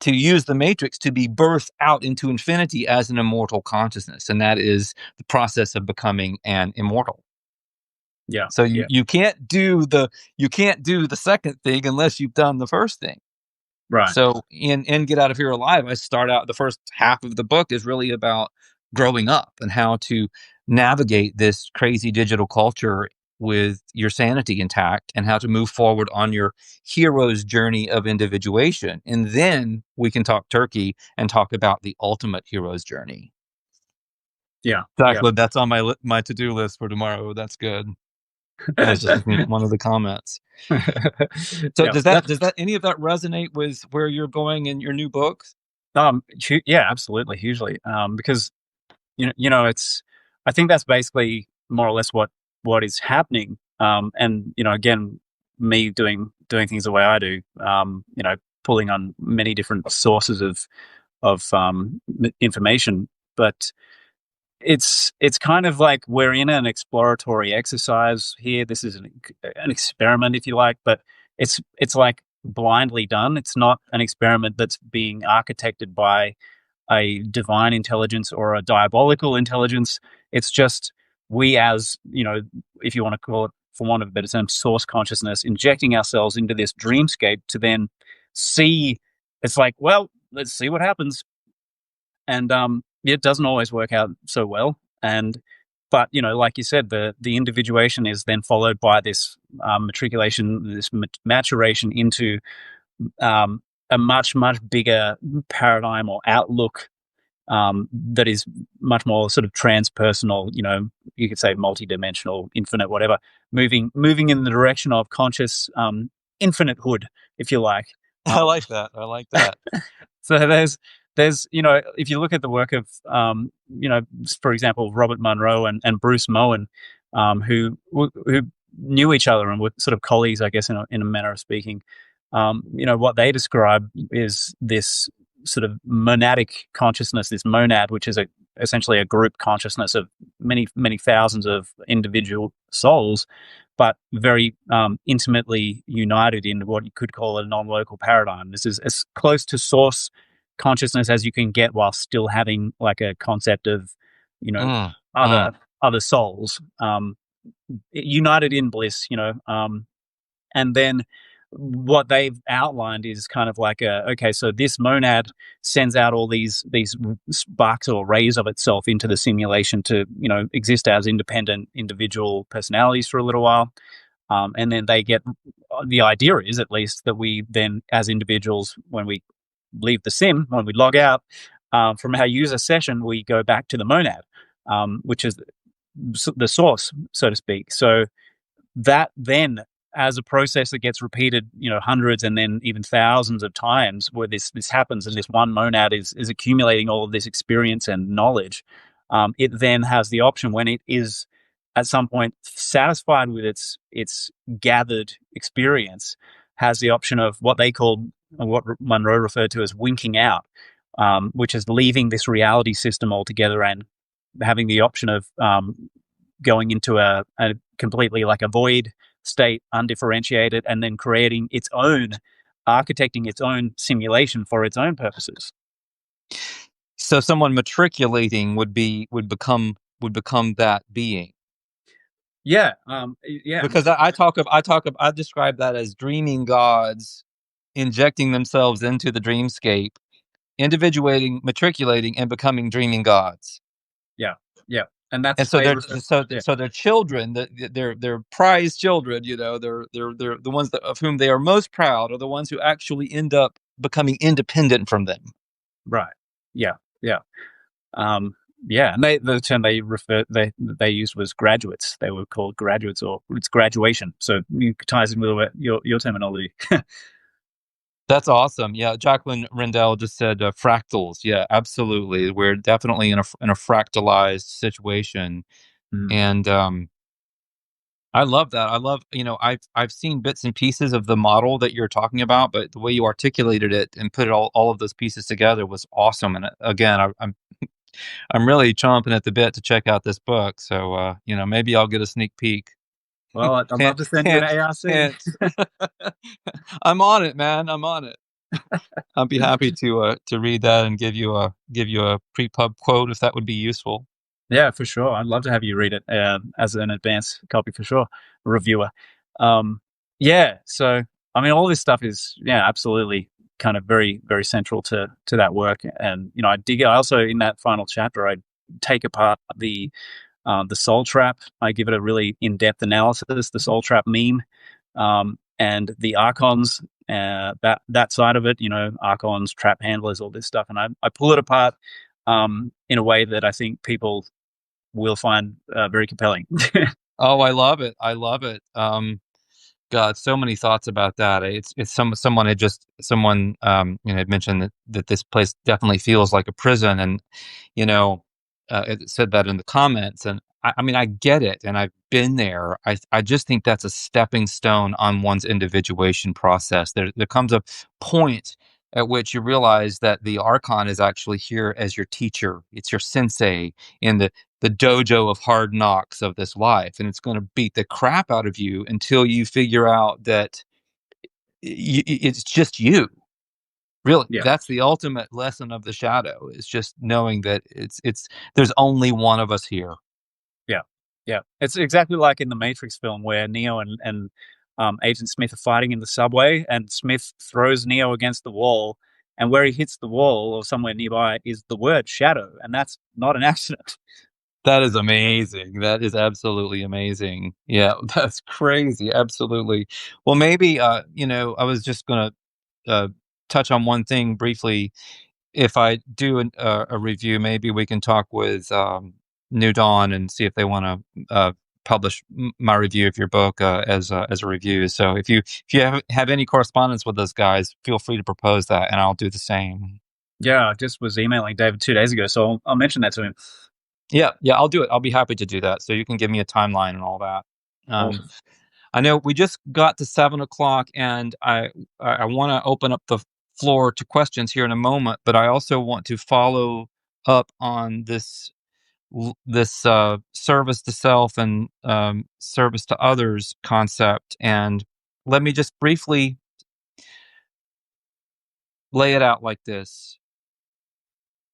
to use the matrix to be birthed out into infinity as an immortal consciousness. And that is the process of becoming an immortal. Yeah. So Yeah. you can't do the second thing unless you've done the first thing. Right. So in Get Out of Here Alive, I start out, the first half of the book is really about growing up and how to navigate this crazy digital culture with your sanity intact, and how to move forward on your hero's journey of individuation. And then we can talk turkey and talk about the ultimate hero's journey. Yeah. Yeah. Jacqueline, that's on my to-do list for tomorrow. That's good. That was just one of the comments. So Yeah. does that any of that resonate with where you're going in your new books? Yeah, absolutely, hugely. Because it's, I think that's basically more or less what is happening. And again, me doing things the way I do, pulling on many different sources of information, but it's kind of like we're in an exploratory exercise here. This is an experiment, if you like, but it's like blindly done. It's not an experiment that's being architected by a divine intelligence or a diabolical intelligence. It's just we, as if you want to call it, for want of a better term, source consciousness, injecting ourselves into this dreamscape to then see. It's like, well, let's see what happens. And it doesn't always work out so well. But like you said, the individuation is then followed by this matriculation, this maturation into a much bigger paradigm or outlook that is much more sort of transpersonal. You could say multidimensional, infinite, whatever. Moving in the direction of conscious infinitehood, if you like. I like that. I like that. So there's if you look at the work of for example, Robert Monroe and Bruce Moen, who knew each other and were sort of colleagues, I guess, in a manner of speaking. What they describe is this sort of monadic consciousness, this monad, which is essentially a group consciousness of many thousands of individual souls, but very intimately united in what you could call a non-local paradigm. This is as close to source consciousness as you can get, while still having like a concept of, other souls, united in bliss. And then what they've outlined is kind of like okay, so this monad sends out all these sparks or rays of itself into the simulation to exist as independent individual personalities for a little while, and then they get, the idea is at least, that we then as individuals, when we leave the sim, when we log out from our user session, we go back to the monad, which is the source, so to speak. So that then, as a process that gets repeated, hundreds and then even thousands of times, where this happens, and this one monad is accumulating all of this experience and knowledge, it then has the option, when it is at some point satisfied with its gathered experience, has the option of what they called, what Monroe referred to as winking out, which is leaving this reality system altogether and having the option of going into a completely like a void state, undifferentiated, and then creating its own, architecting its own simulation for its own purposes. So someone matriculating would become that being. Yeah. Yeah. Because I describe that as dreaming gods injecting themselves into the dreamscape, individuating, matriculating, and becoming dreaming gods. Yeah. Yeah. And that's, And so their children, their prized children, they're the ones of whom they are most proud, are the ones who actually end up becoming independent from them. Right. Yeah. Yeah. Yeah. And the term they used was graduates. They were called graduates, or it's graduation. So it ties in with your terminology. That's awesome. Yeah, Jacqueline Rendell just said fractals. Yeah, absolutely. We're definitely in a fractalized situation, and I love that. I love, I've seen bits and pieces of the model that you're talking about, but the way you articulated it and put all of those pieces together was awesome. And again, I'm I'm really chomping at the bit to check out this book. So, maybe I'll get a sneak peek. Well, I'd love Hint, to send you an hint, ARC. hint. I'm on it, man. I'm on it. I'd be happy to read that and give you a pre-pub quote if that would be useful. Yeah, for sure. I'd love to have you read it as an advance copy for sure, reviewer. Um, yeah, so I mean, all this stuff is absolutely kind of very very central to that work, and I dig. I also in that final chapter, I take apart the soul trap. I give it a really in depth analysis. The soul trap meme, and the archons. That side of it, archons, trap handlers, all this stuff, and I pull it apart in a way that I think people will find very compelling. Oh, I love it. I love it. God, so many thoughts about that. It's someone had mentioned that this place definitely feels like a prison, and you know, it said that in the comments, and I mean I get it, and I've been there. I just think that's a stepping stone on one's individuation process. There comes a point at which you realize that the archon is actually here as your teacher. It's your sensei in the dojo of hard knocks of this life, and it's going to beat the crap out of you until you figure out that it's just you. Really, Yeah, that's the ultimate lesson of the shadow, is just knowing that it's there's only one of us here. yeah, yeah. It's exactly like in the Matrix film where Neo and Agent Smith are fighting in the subway, and Smith throws Neo against the wall, and where he hits the wall or somewhere nearby is the word shadow, and that's not an accident. That is amazing. That is absolutely amazing. Yeah, that's crazy. Absolutely. Well, maybe I was just gonna touch on one thing briefly. If I do a review, maybe we can talk with New Dawn and see if they want to publish my review of your book as a review. So if you have any correspondence with those guys, feel free to propose that, and I'll do the same. Yeah, I just was emailing David 2 days ago, so I'll mention that to him. Yeah, yeah, I'll do it. I'll be happy to do that. So you can give me a timeline and all that. Um, Awesome. I know we just got to 7 o'clock, and I want to open up the floor to questions here in a moment, but I also want to follow up on this service to self and service to others concept. And let me just briefly lay it out like this.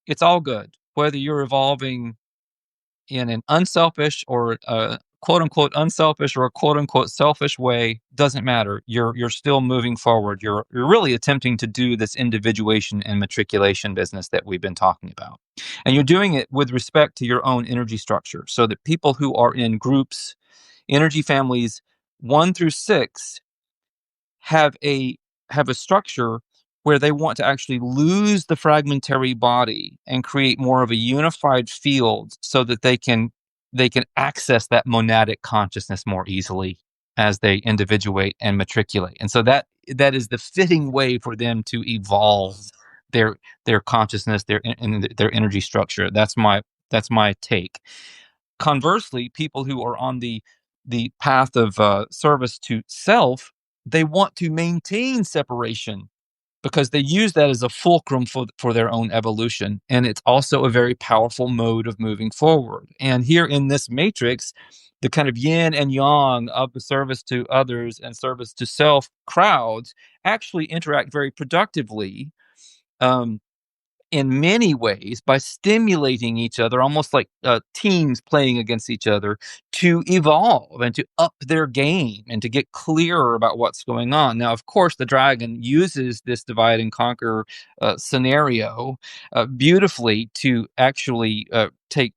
It's all good, whether you're evolving in an unselfish or a quote unquote unselfish or a quote unquote selfish way. Doesn't matter. You're still moving forward. You're really attempting to do this individuation and matriculation business that we've been talking about. And you're doing it with respect to your own energy structure, so that people who are in groups, energy families 1 through 6, have a structure where they want to actually lose the fragmentary body and create more of a unified field, so that they can access that monadic consciousness more easily as they individuate and matriculate. And so that is the fitting way for them to evolve their consciousness, their energy structure. That's my take. Conversely, people who are on the path of service to self, they want to maintain separation because they use that as a fulcrum for their own evolution. And it's also a very powerful mode of moving forward. And here in this matrix, the kind of yin and yang of the service to others and service to self crowds actually interact very productively, um, in many ways, by stimulating each other, almost like teams playing against each other, to evolve and to up their game and to get clearer about what's going on. Now, of course, the dragon uses this divide and conquer scenario beautifully to actually take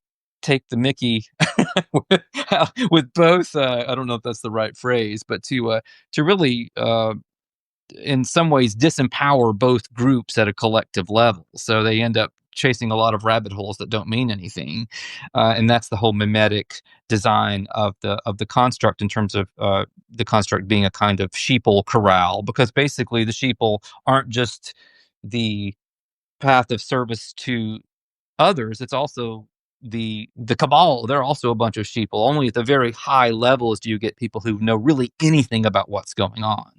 the Mickey with, with both. I don't know if that's the right phrase, but to really in some ways disempower both groups at a collective level. So they end up chasing a lot of rabbit holes that don't mean anything, and that's the whole mimetic design of the construct, in terms of the construct being a kind of sheeple corral, because basically the sheeple aren't just the path of service to others; it's also the cabal. They're also a bunch of sheeple. Only at the very high levels do you get people who know really anything about what's going on.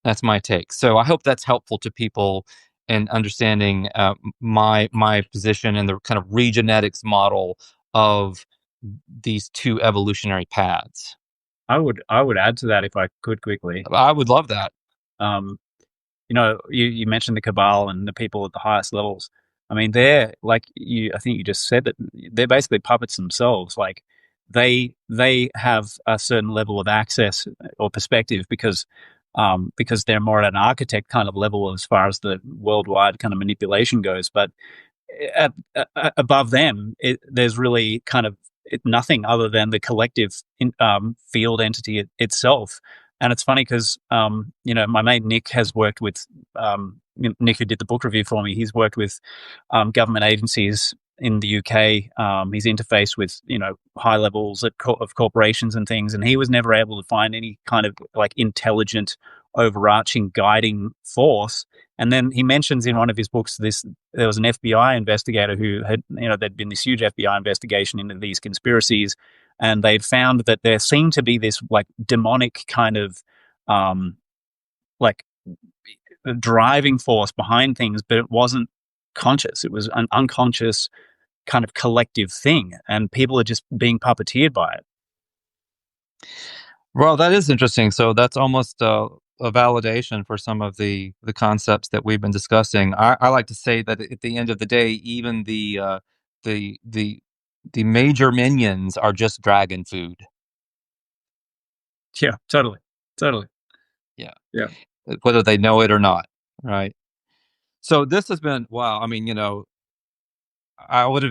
That's my take. So I hope that's helpful to people and understanding my position and the kind of regenetics model of these two evolutionary paths. I would add to that if I could quickly. I would love that. Um, you mentioned the cabal and the people at the highest levels. I mean, they're like you. I think you just said that they're basically puppets themselves. Like they have a certain level of access or perspective because they're more at an architect kind of level as far as the worldwide kind of manipulation goes. But above them, there's really kind of nothing other than the collective field entity itself. And it's funny because my mate Nick has worked with Nick, who did the book review for me. He's worked with government agencies in the UK. He's interfaced with high levels of corporations and things, and he was never able to find any kind of like intelligent, overarching guiding force. And then he mentions in one of his books there was an FBI investigator who had, there'd been this huge FBI investigation into these conspiracies, and they'd found that there seemed to be this like demonic kind of like driving force behind things, but it wasn't conscious. It was an unconscious kind of collective thing, and people are just being puppeteered by it. Well, that is interesting. So that's almost a validation for some of the concepts that we've been discussing. I like to say that at the end of the day, even the the the major minions are just dragon food. Yeah, totally, totally. Yeah, Yeah. whether they know it or not, right? So this has been wow. I mean, I would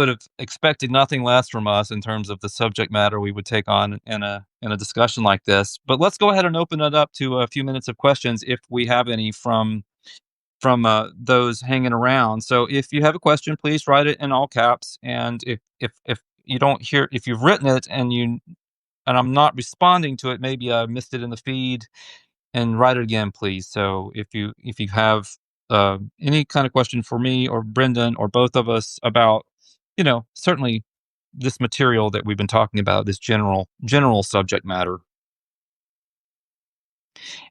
have expected nothing less from us in terms of the subject matter we would take on in a discussion like this. But let's go ahead and open it up to a few minutes of questions if we have any from those hanging around. So if you have a question, please write it in all caps. And if you don't hear if you've written it and I'm not responding to it, maybe I missed it in the feed and write it again, please. So if you have any kind of question for me or Brendan or both of us about, certainly this material that we've been talking about, this general subject matter.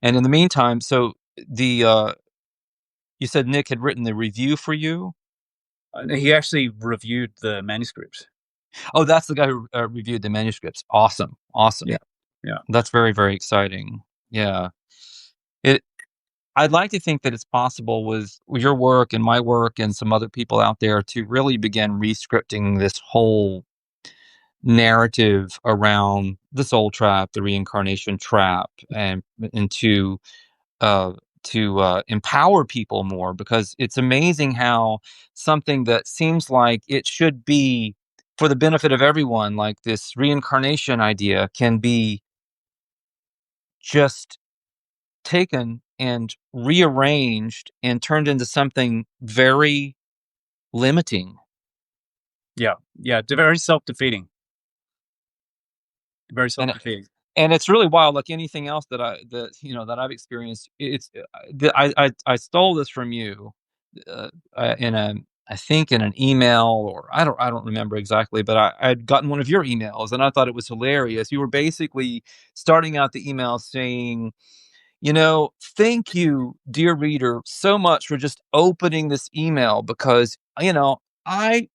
And in the meantime, so the you said Nick had written the review for you. He actually reviewed the manuscripts. Oh, that's the guy who reviewed the manuscripts. Awesome, Yeah, awesome. yeah. That's very very exciting. Yeah. It I'd like to think that it's possible with your work and my work and some other people out there to really begin rescripting this whole narrative around the soul trap, the reincarnation trap, and uh, to empower people more because it's amazing how something that seems like it should be for the benefit of everyone, like this reincarnation idea, can be just taken and rearranged and turned into something very limiting. Yeah, yeah. Very self-defeating. Very And self-defeating. and it's really wild, like anything else that I've experienced. It's I stole this from you in a I think in an email or I don't remember exactly, but I'd gotten one of your emails and I thought it was hilarious. You were basically starting out the email saying, thank you, dear reader, so much for just opening this email because, I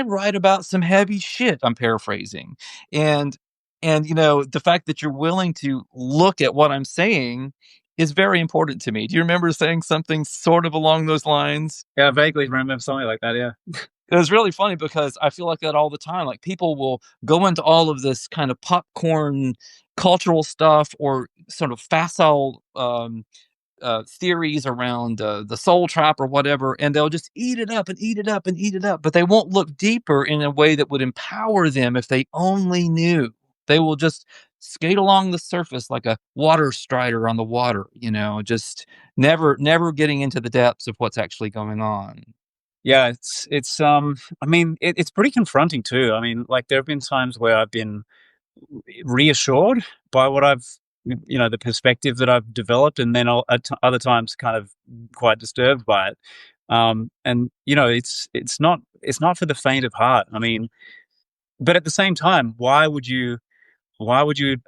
write about some heavy shit. I'm paraphrasing. And the fact that you're willing to look at what I'm saying is very important to me. Do you remember saying something sort of along those lines? Yeah, I vaguely remember something like that. Yeah, It was really funny because I feel like that all the time. Like people will go into all of this kind of popcorn cultural stuff or sort of facile theories around the soul trap or whatever, and they'll just eat it up and eat it up and eat it up, but they won't look deeper in a way that would empower them if they only knew. They will just skate along the surface like a water strider on the water, just never getting into the depths of what's actually going on. yeah. It's. I mean, it's pretty confronting too. I mean, like there have been times where I've been reassured by what the perspective that I've developed, and then at other times kind of quite disturbed by it. And it's not for the faint of heart. I mean, but at the same time, why would you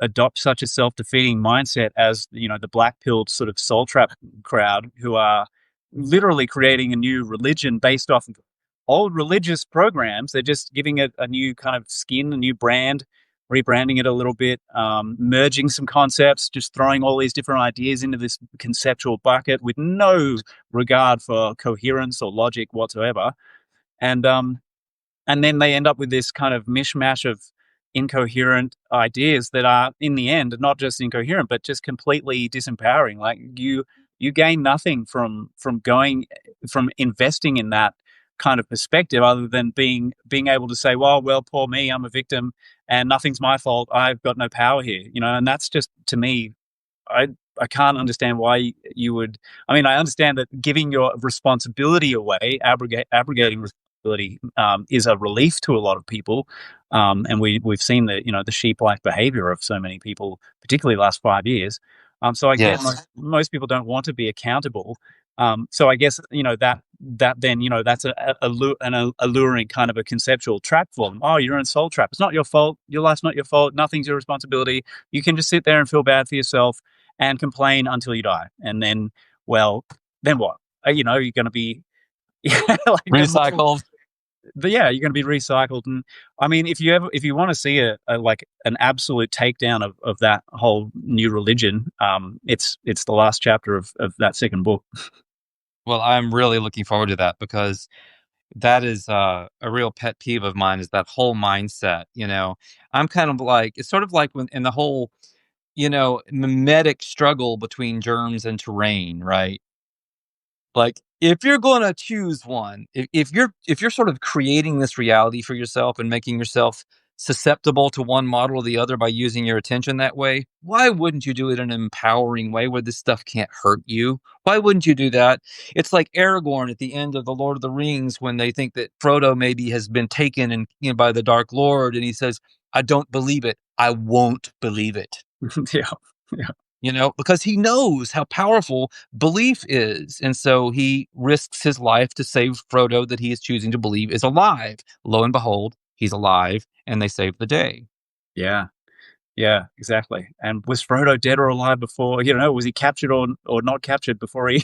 adopt such a self-defeating mindset as the black pilled sort of soul trap crowd who are literally creating a new religion based off of old religious programs. They're just giving it a new kind of skin, a new brand, rebranding it a little bit, merging some concepts, just throwing all these different ideas into this conceptual bucket with no regard for coherence or logic whatsoever. And and then they end up with this kind of mishmash of incoherent ideas that are in the end not just incoherent but just completely disempowering. Like you gain nothing from investing in that kind of perspective other than being able to say, well, poor me, I'm a victim and nothing's my fault, I've got no power here, and that's just, to me, I I can't understand why you would. I mean, I understand that giving your responsibility away, abrogating responsibility, is a relief to a lot of people, and we've seen the sheep-like behavior of so many people, particularly the last 5 years. So I get Yes. most people don't want to be accountable. So I guess that then that's an alluring kind of a conceptual trap for them. Oh, you're in a soul trap. It's not your fault. Your life's not your fault. Nothing's your responsibility. You can just sit there and feel bad for yourself and complain until you die. And then, well, then what? You're going to be like then what? Recycled. But yeah, you're going to be recycled. And I mean, if you want to see a like an absolute takedown of that whole new religion, it's the last chapter of that second book. Well, I'm really looking forward to that because that is a real pet peeve of mine is that whole mindset. I'm kind of like, it's sort of like when in the whole, mimetic struggle between germs and terrain, right? Like, if you're going to choose one, if you're sort of creating this reality for yourself and making yourself susceptible to one model or the other by using your attention that way, why wouldn't you do it in an empowering way where this stuff can't hurt you? Why wouldn't you do that? It's like Aragorn at the end of the Lord of the Rings when they think that Frodo maybe has been taken and by the Dark Lord, and he says, "I don't believe it. I won't believe it." Yeah, yeah, Because he knows how powerful belief is. And so he risks his life to save Frodo that he is choosing to believe is alive. Lo and behold, he's alive and they save the day. yeah. Yeah, exactly. And was Frodo dead or alive before? Was he captured or not captured before he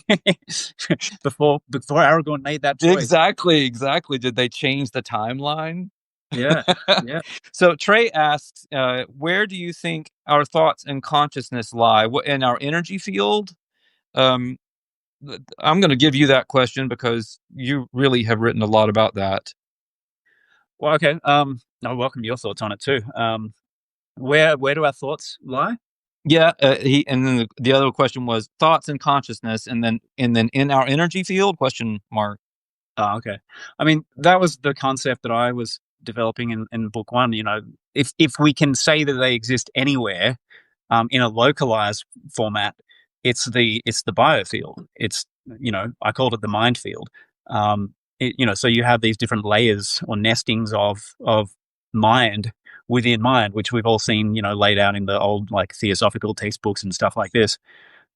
before Aragorn made that choice? Exactly, exactly. Did they change the timeline? Yeah, yeah. So Trey asks, where do you think our thoughts and consciousness lie? In our energy field? Um, I'm going to give you that question because you really have written a lot about that. Well, okay. I welcome your thoughts on it too. Where do our thoughts lie? Yeah, he and then the other question was thoughts and consciousness, and then in our energy field? Question mark. Oh, okay. I mean, that was the concept that I was developing in book one. If we can say that they exist anywhere, in a localized format, it's the biofield. I called it the mind field. So you have these different layers or nestings of mind within mind, which we've all seen, laid out in the old like theosophical textbooks and stuff like this.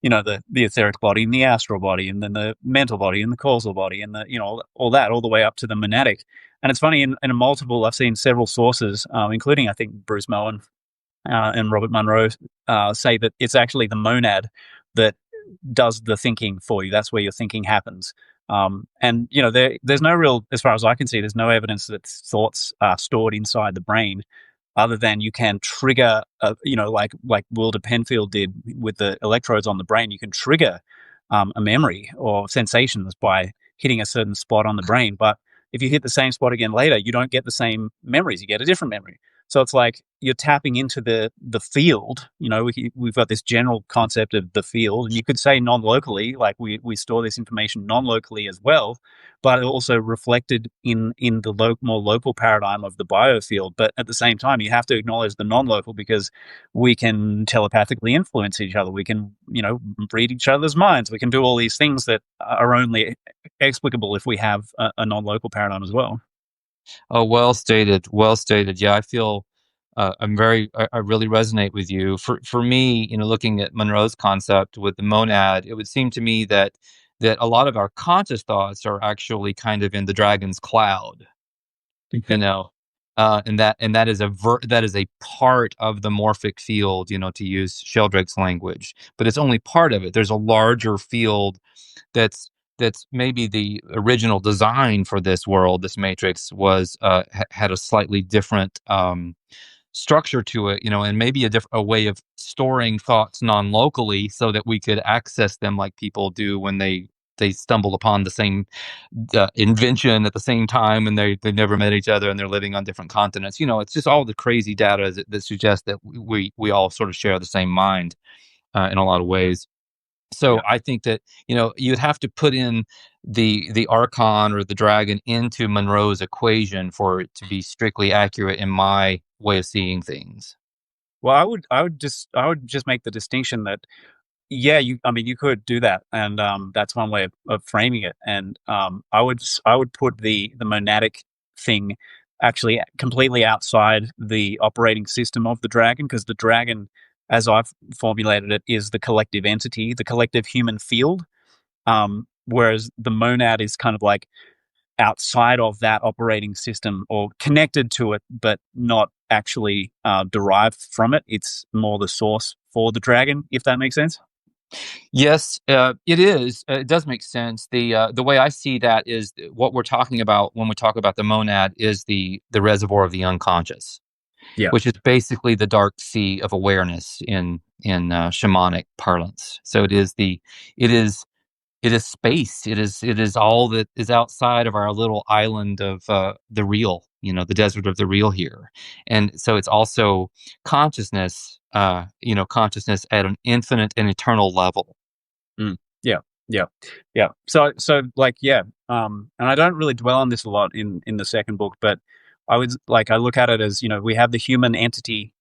The etheric body and the astral body, and then the mental body and the causal body, and all that, all the way up to the monadic. And it's funny, in a multiple, I've seen several sources, including I think Bruce Moen and Robert Monroe, say that it's actually the monad that does the thinking for you. That's where your thinking happens. And there's no real, as far as I can see, there's no evidence that thoughts are stored inside the brain, other than you can trigger, like Wilder Penfield did with the electrodes on the brain. You can trigger a memory or sensations by hitting a certain spot on the brain. But if you hit the same spot again later, you don't get the same memories. You get a different memory. So it's like you're tapping into the field. We've got this general concept of the field, and you could say non-locally, like we store this information non-locally as well, but also reflected in the more local paradigm of the biofield. But at the same time, you have to acknowledge the non-local, because we can telepathically influence each other. We can, read each other's minds. We can do all these things that are only explicable if we have a non-local paradigm as well. Oh, well stated. Well stated. Yeah, I feel I really resonate with you. For me, looking at Monroe's concept with the monad, it would seem to me that a lot of our conscious thoughts are actually kind of in the dragon's cloud, you know. And that is that is a part of the morphic field, to use Sheldrake's language, but it's only part of it. There's a larger field that's that's maybe the original design for this world, this matrix, was had a slightly different structure to it, and maybe a way of storing thoughts non-locally so that we could access them like people do when they stumble upon the same invention at the same time, and they never met each other and they're living on different continents. It's just all the crazy data that suggests that we all sort of share the same mind in a lot of ways. So Yeah. I think that you'd have to put in the archon or the dragon into Monroe's equation for it to be strictly accurate in my way of seeing things. Well, I would just make the distinction that, yeah, I mean, you could do that, and that's one way of framing it. And I would put the monadic thing actually completely outside the operating system of the dragon, because the dragon, as I've formulated it, is the collective entity, the collective human field. Whereas the monad is kind of like outside of that operating system, or connected to it, but not actually derived from it. It's more the source for the dragon, if that makes sense. Yes, it is. It does make sense. The way I see that is what we're talking about when we talk about the monad is the reservoir of the unconscious, Yeah. which is basically the dark sea of awareness in shamanic parlance. So it is it is space. It is all that is outside of our little island of the real, the desert of the real here. And so it's also consciousness, consciousness at an infinite and eternal level. Mm. Yeah. Yeah. Yeah. So like, yeah. And I don't really dwell on this a lot in the second book, but I look at it as, we have the human entity,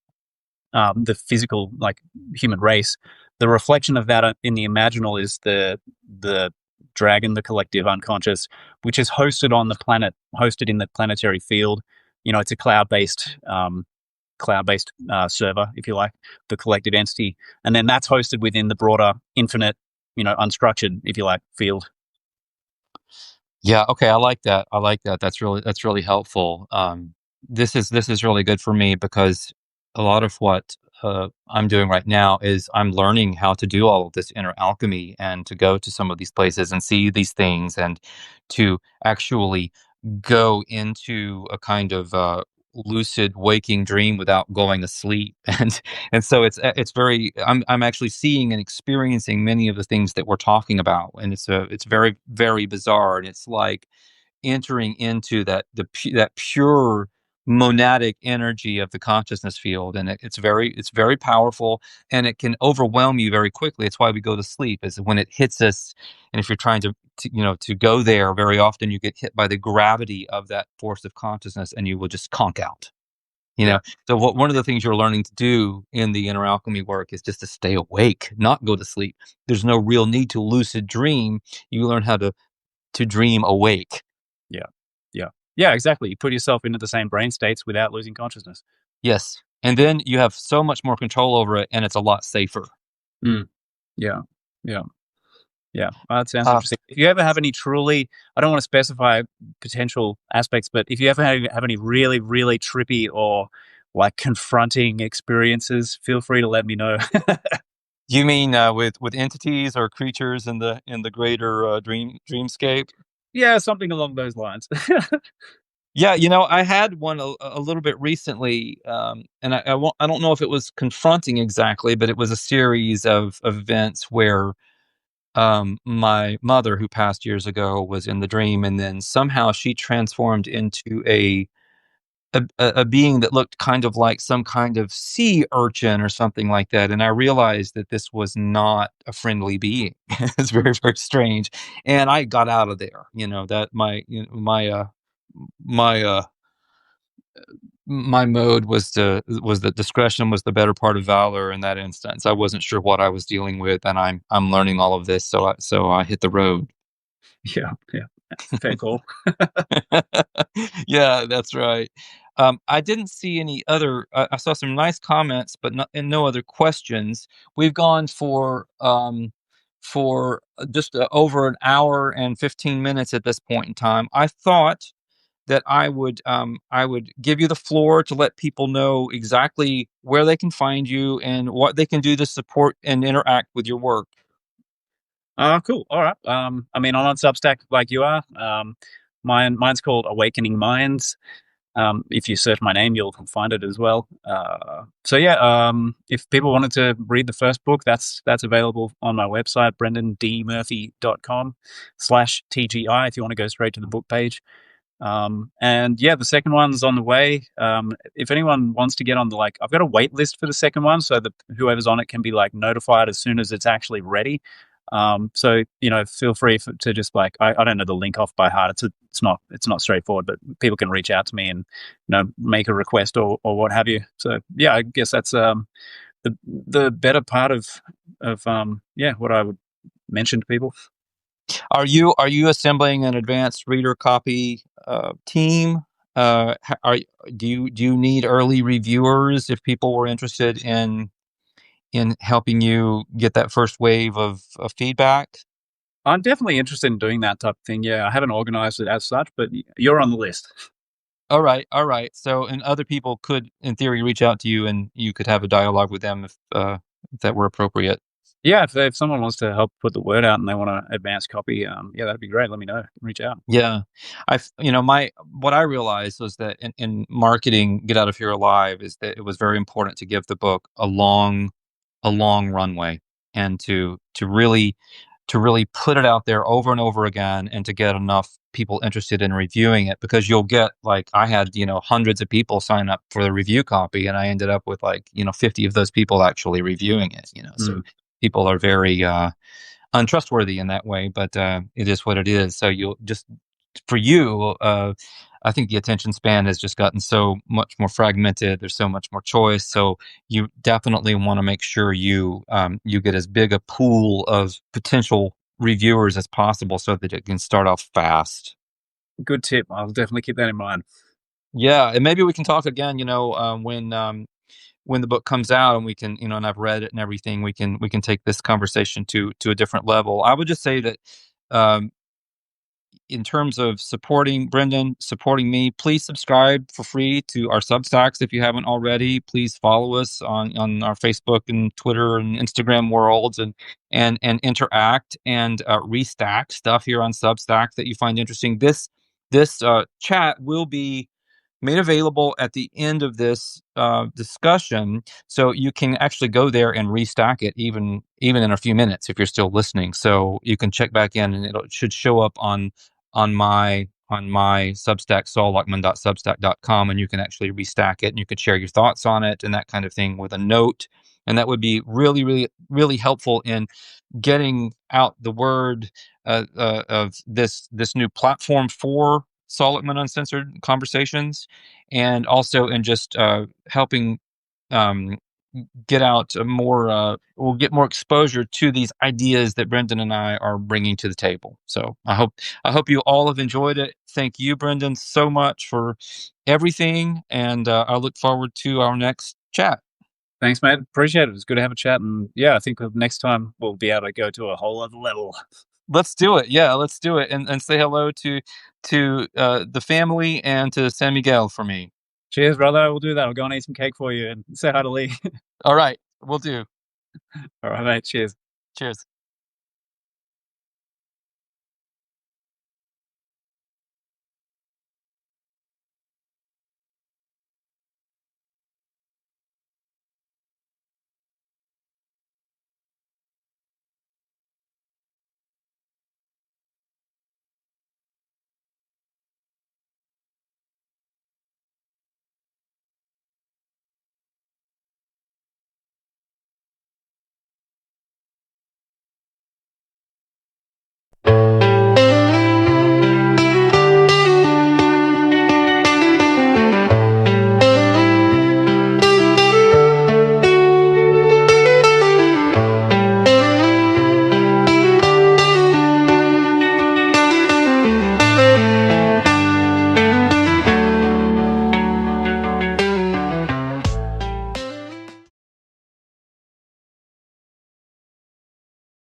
the physical, like, human race. The reflection of that in the imaginal is the dragon, the collective unconscious, which is hosted in the planetary field. It's a cloud based server, if you like, the collected entity, and then that's hosted within the broader infinite, unstructured, if you like, field. Yeah, okay, I like that. I like that. That's really helpful. This is really good for me because a lot of what I'm doing right now is I'm learning how to do all of this inner alchemy and to go to some of these places and see these things and to actually go into a kind of lucid waking dream without going to sleep. And so it's very I'm actually seeing and experiencing many of the things that we're talking about, and it's very, very bizarre, and it's like entering into that pure monadic energy of the consciousness field, and it's very powerful, and it can overwhelm you very quickly. It's why we go to sleep, is when it hits us. And if you're trying to go there, very often you get hit by the gravity of that force of consciousness and you will just conk out. you Yeah. know so one of the things you're learning to do in the inner alchemy work is just to stay awake, not go to sleep. There's no real need to lucid dream. You learn how to dream awake. Yeah. Yeah. Yeah. Exactly. You put yourself into the same brain states without losing consciousness. Yes. And then you have so much more control over it, and it's a lot safer. Mm. Yeah. Yeah. Yeah, well, that sounds Uh, interesting. If you ever have any truly, I don't want to specify potential aspects, but if you ever have any really, really trippy or like confronting experiences, feel free to let me know. you mean with entities or creatures in the greater dreamscape? Yeah, something along those lines. Yeah, I had one a little bit recently, and I don't know if it was confronting exactly, but it was a series of events where my mother, who passed years ago, was in the dream, and then somehow she transformed into a being that looked kind of like some kind of sea urchin or something like that. And I realized that this was not a friendly being. It's very, very strange. And I got out of there. That my my mode was that discretion was the better part of valor in that instance. I wasn't sure what I was dealing with, and I'm learning all of this, so I hit the road. Yeah, yeah, fair call. Yeah, that's right. I didn't see any other. I saw some nice comments, but no other questions. We've gone for just over an hour and 15 minutes at this point in time. I thought that I would give you the floor to let people know exactly where they can find you and what they can do to support and interact with your work. Cool. All right. I mean, I'm on Substack like you are. Mine's called Awakening Minds. If you search my name, you'll find it as well. So yeah, if people wanted to read the first book, that's available on my website, brendandmurphy.com/TGI, if you want to go straight to the book page. And yeah, the second one's on the way. If anyone wants to get on the, like, I've got a wait list for the second one, so that whoever's on it can be like notified as soon as it's actually ready. So feel free to just like, I don't know the link off by heart. It's not straightforward, but people can reach out to me and make a request or what have you. So yeah, I guess that's the better part of yeah, what I would mention to people. Are you assembling an advanced reader copy team? Are do you need early reviewers if people were interested in helping you get that first wave of feedback? I'm definitely interested in doing that type of thing. Yeah, I haven't organized it as such, but you're on the list. All right, all right. So, and other people could, in theory, reach out to you, and you could have a dialogue with them if that were appropriate. Yeah, if someone wants to help put the word out and they want to advance copy, yeah, that'd be great. Let me know. Reach out. Yeah, my what I realized was that in marketing, Get Out of Here Alive, is that it was very important to give the book a long runway, and to really put it out there over and over again, and to get enough people interested in reviewing it, because you'll get, like, I had hundreds of people sign up for the review copy, and I ended up with, like, 50 of those people actually reviewing it. So Mm, people are very untrustworthy in that way, but it is what it is. So you'll just for you, I think the attention span has just gotten so much more fragmented. There's so much more choice. So you definitely want to make sure you get as big a pool of potential reviewers as possible, so that it can start off fast. good tip. I'll definitely keep that in mind. Yeah, and maybe we can talk again. When the book comes out, and we can, and I've read it and everything, we can take this conversation to a different level. I would just say that, um, in terms of supporting Brendan, supporting me, please subscribe for free to our Substacks if you haven't already. Please follow us on our Facebook and Twitter and Instagram worlds, and interact and restack stuff here on Substack that you find interesting. This chat will be made available at the end of this discussion, so you can actually go there and restack it, even in a few minutes, if you're still listening. So you can check back in, and it should show up on my Substack, saulluckman.substack.com, and you can actually restack it, and you can share your thoughts on it and that kind of thing with a note, and that would be really, really, really helpful in getting out the word of this new platform for Luckman Uncensored Conversations, and also in just helping um, get out we'll get more exposure to these ideas that Brendan and I are bringing to the table. So I hope you all have enjoyed it. Thank you, Brendan, so much for everything, and I look forward to our next chat. Thanks, mate. Appreciate it. It was good to have a chat. And yeah, I think next time we'll be able to go to a whole other level. Let's do it. Yeah, let's do it, and say hello to the family and to San Miguel for me. Cheers, brother. We'll do that. I'll go and eat some cake for you and say hi to Lee. All right, we'll do. All right, mate. Cheers. Cheers.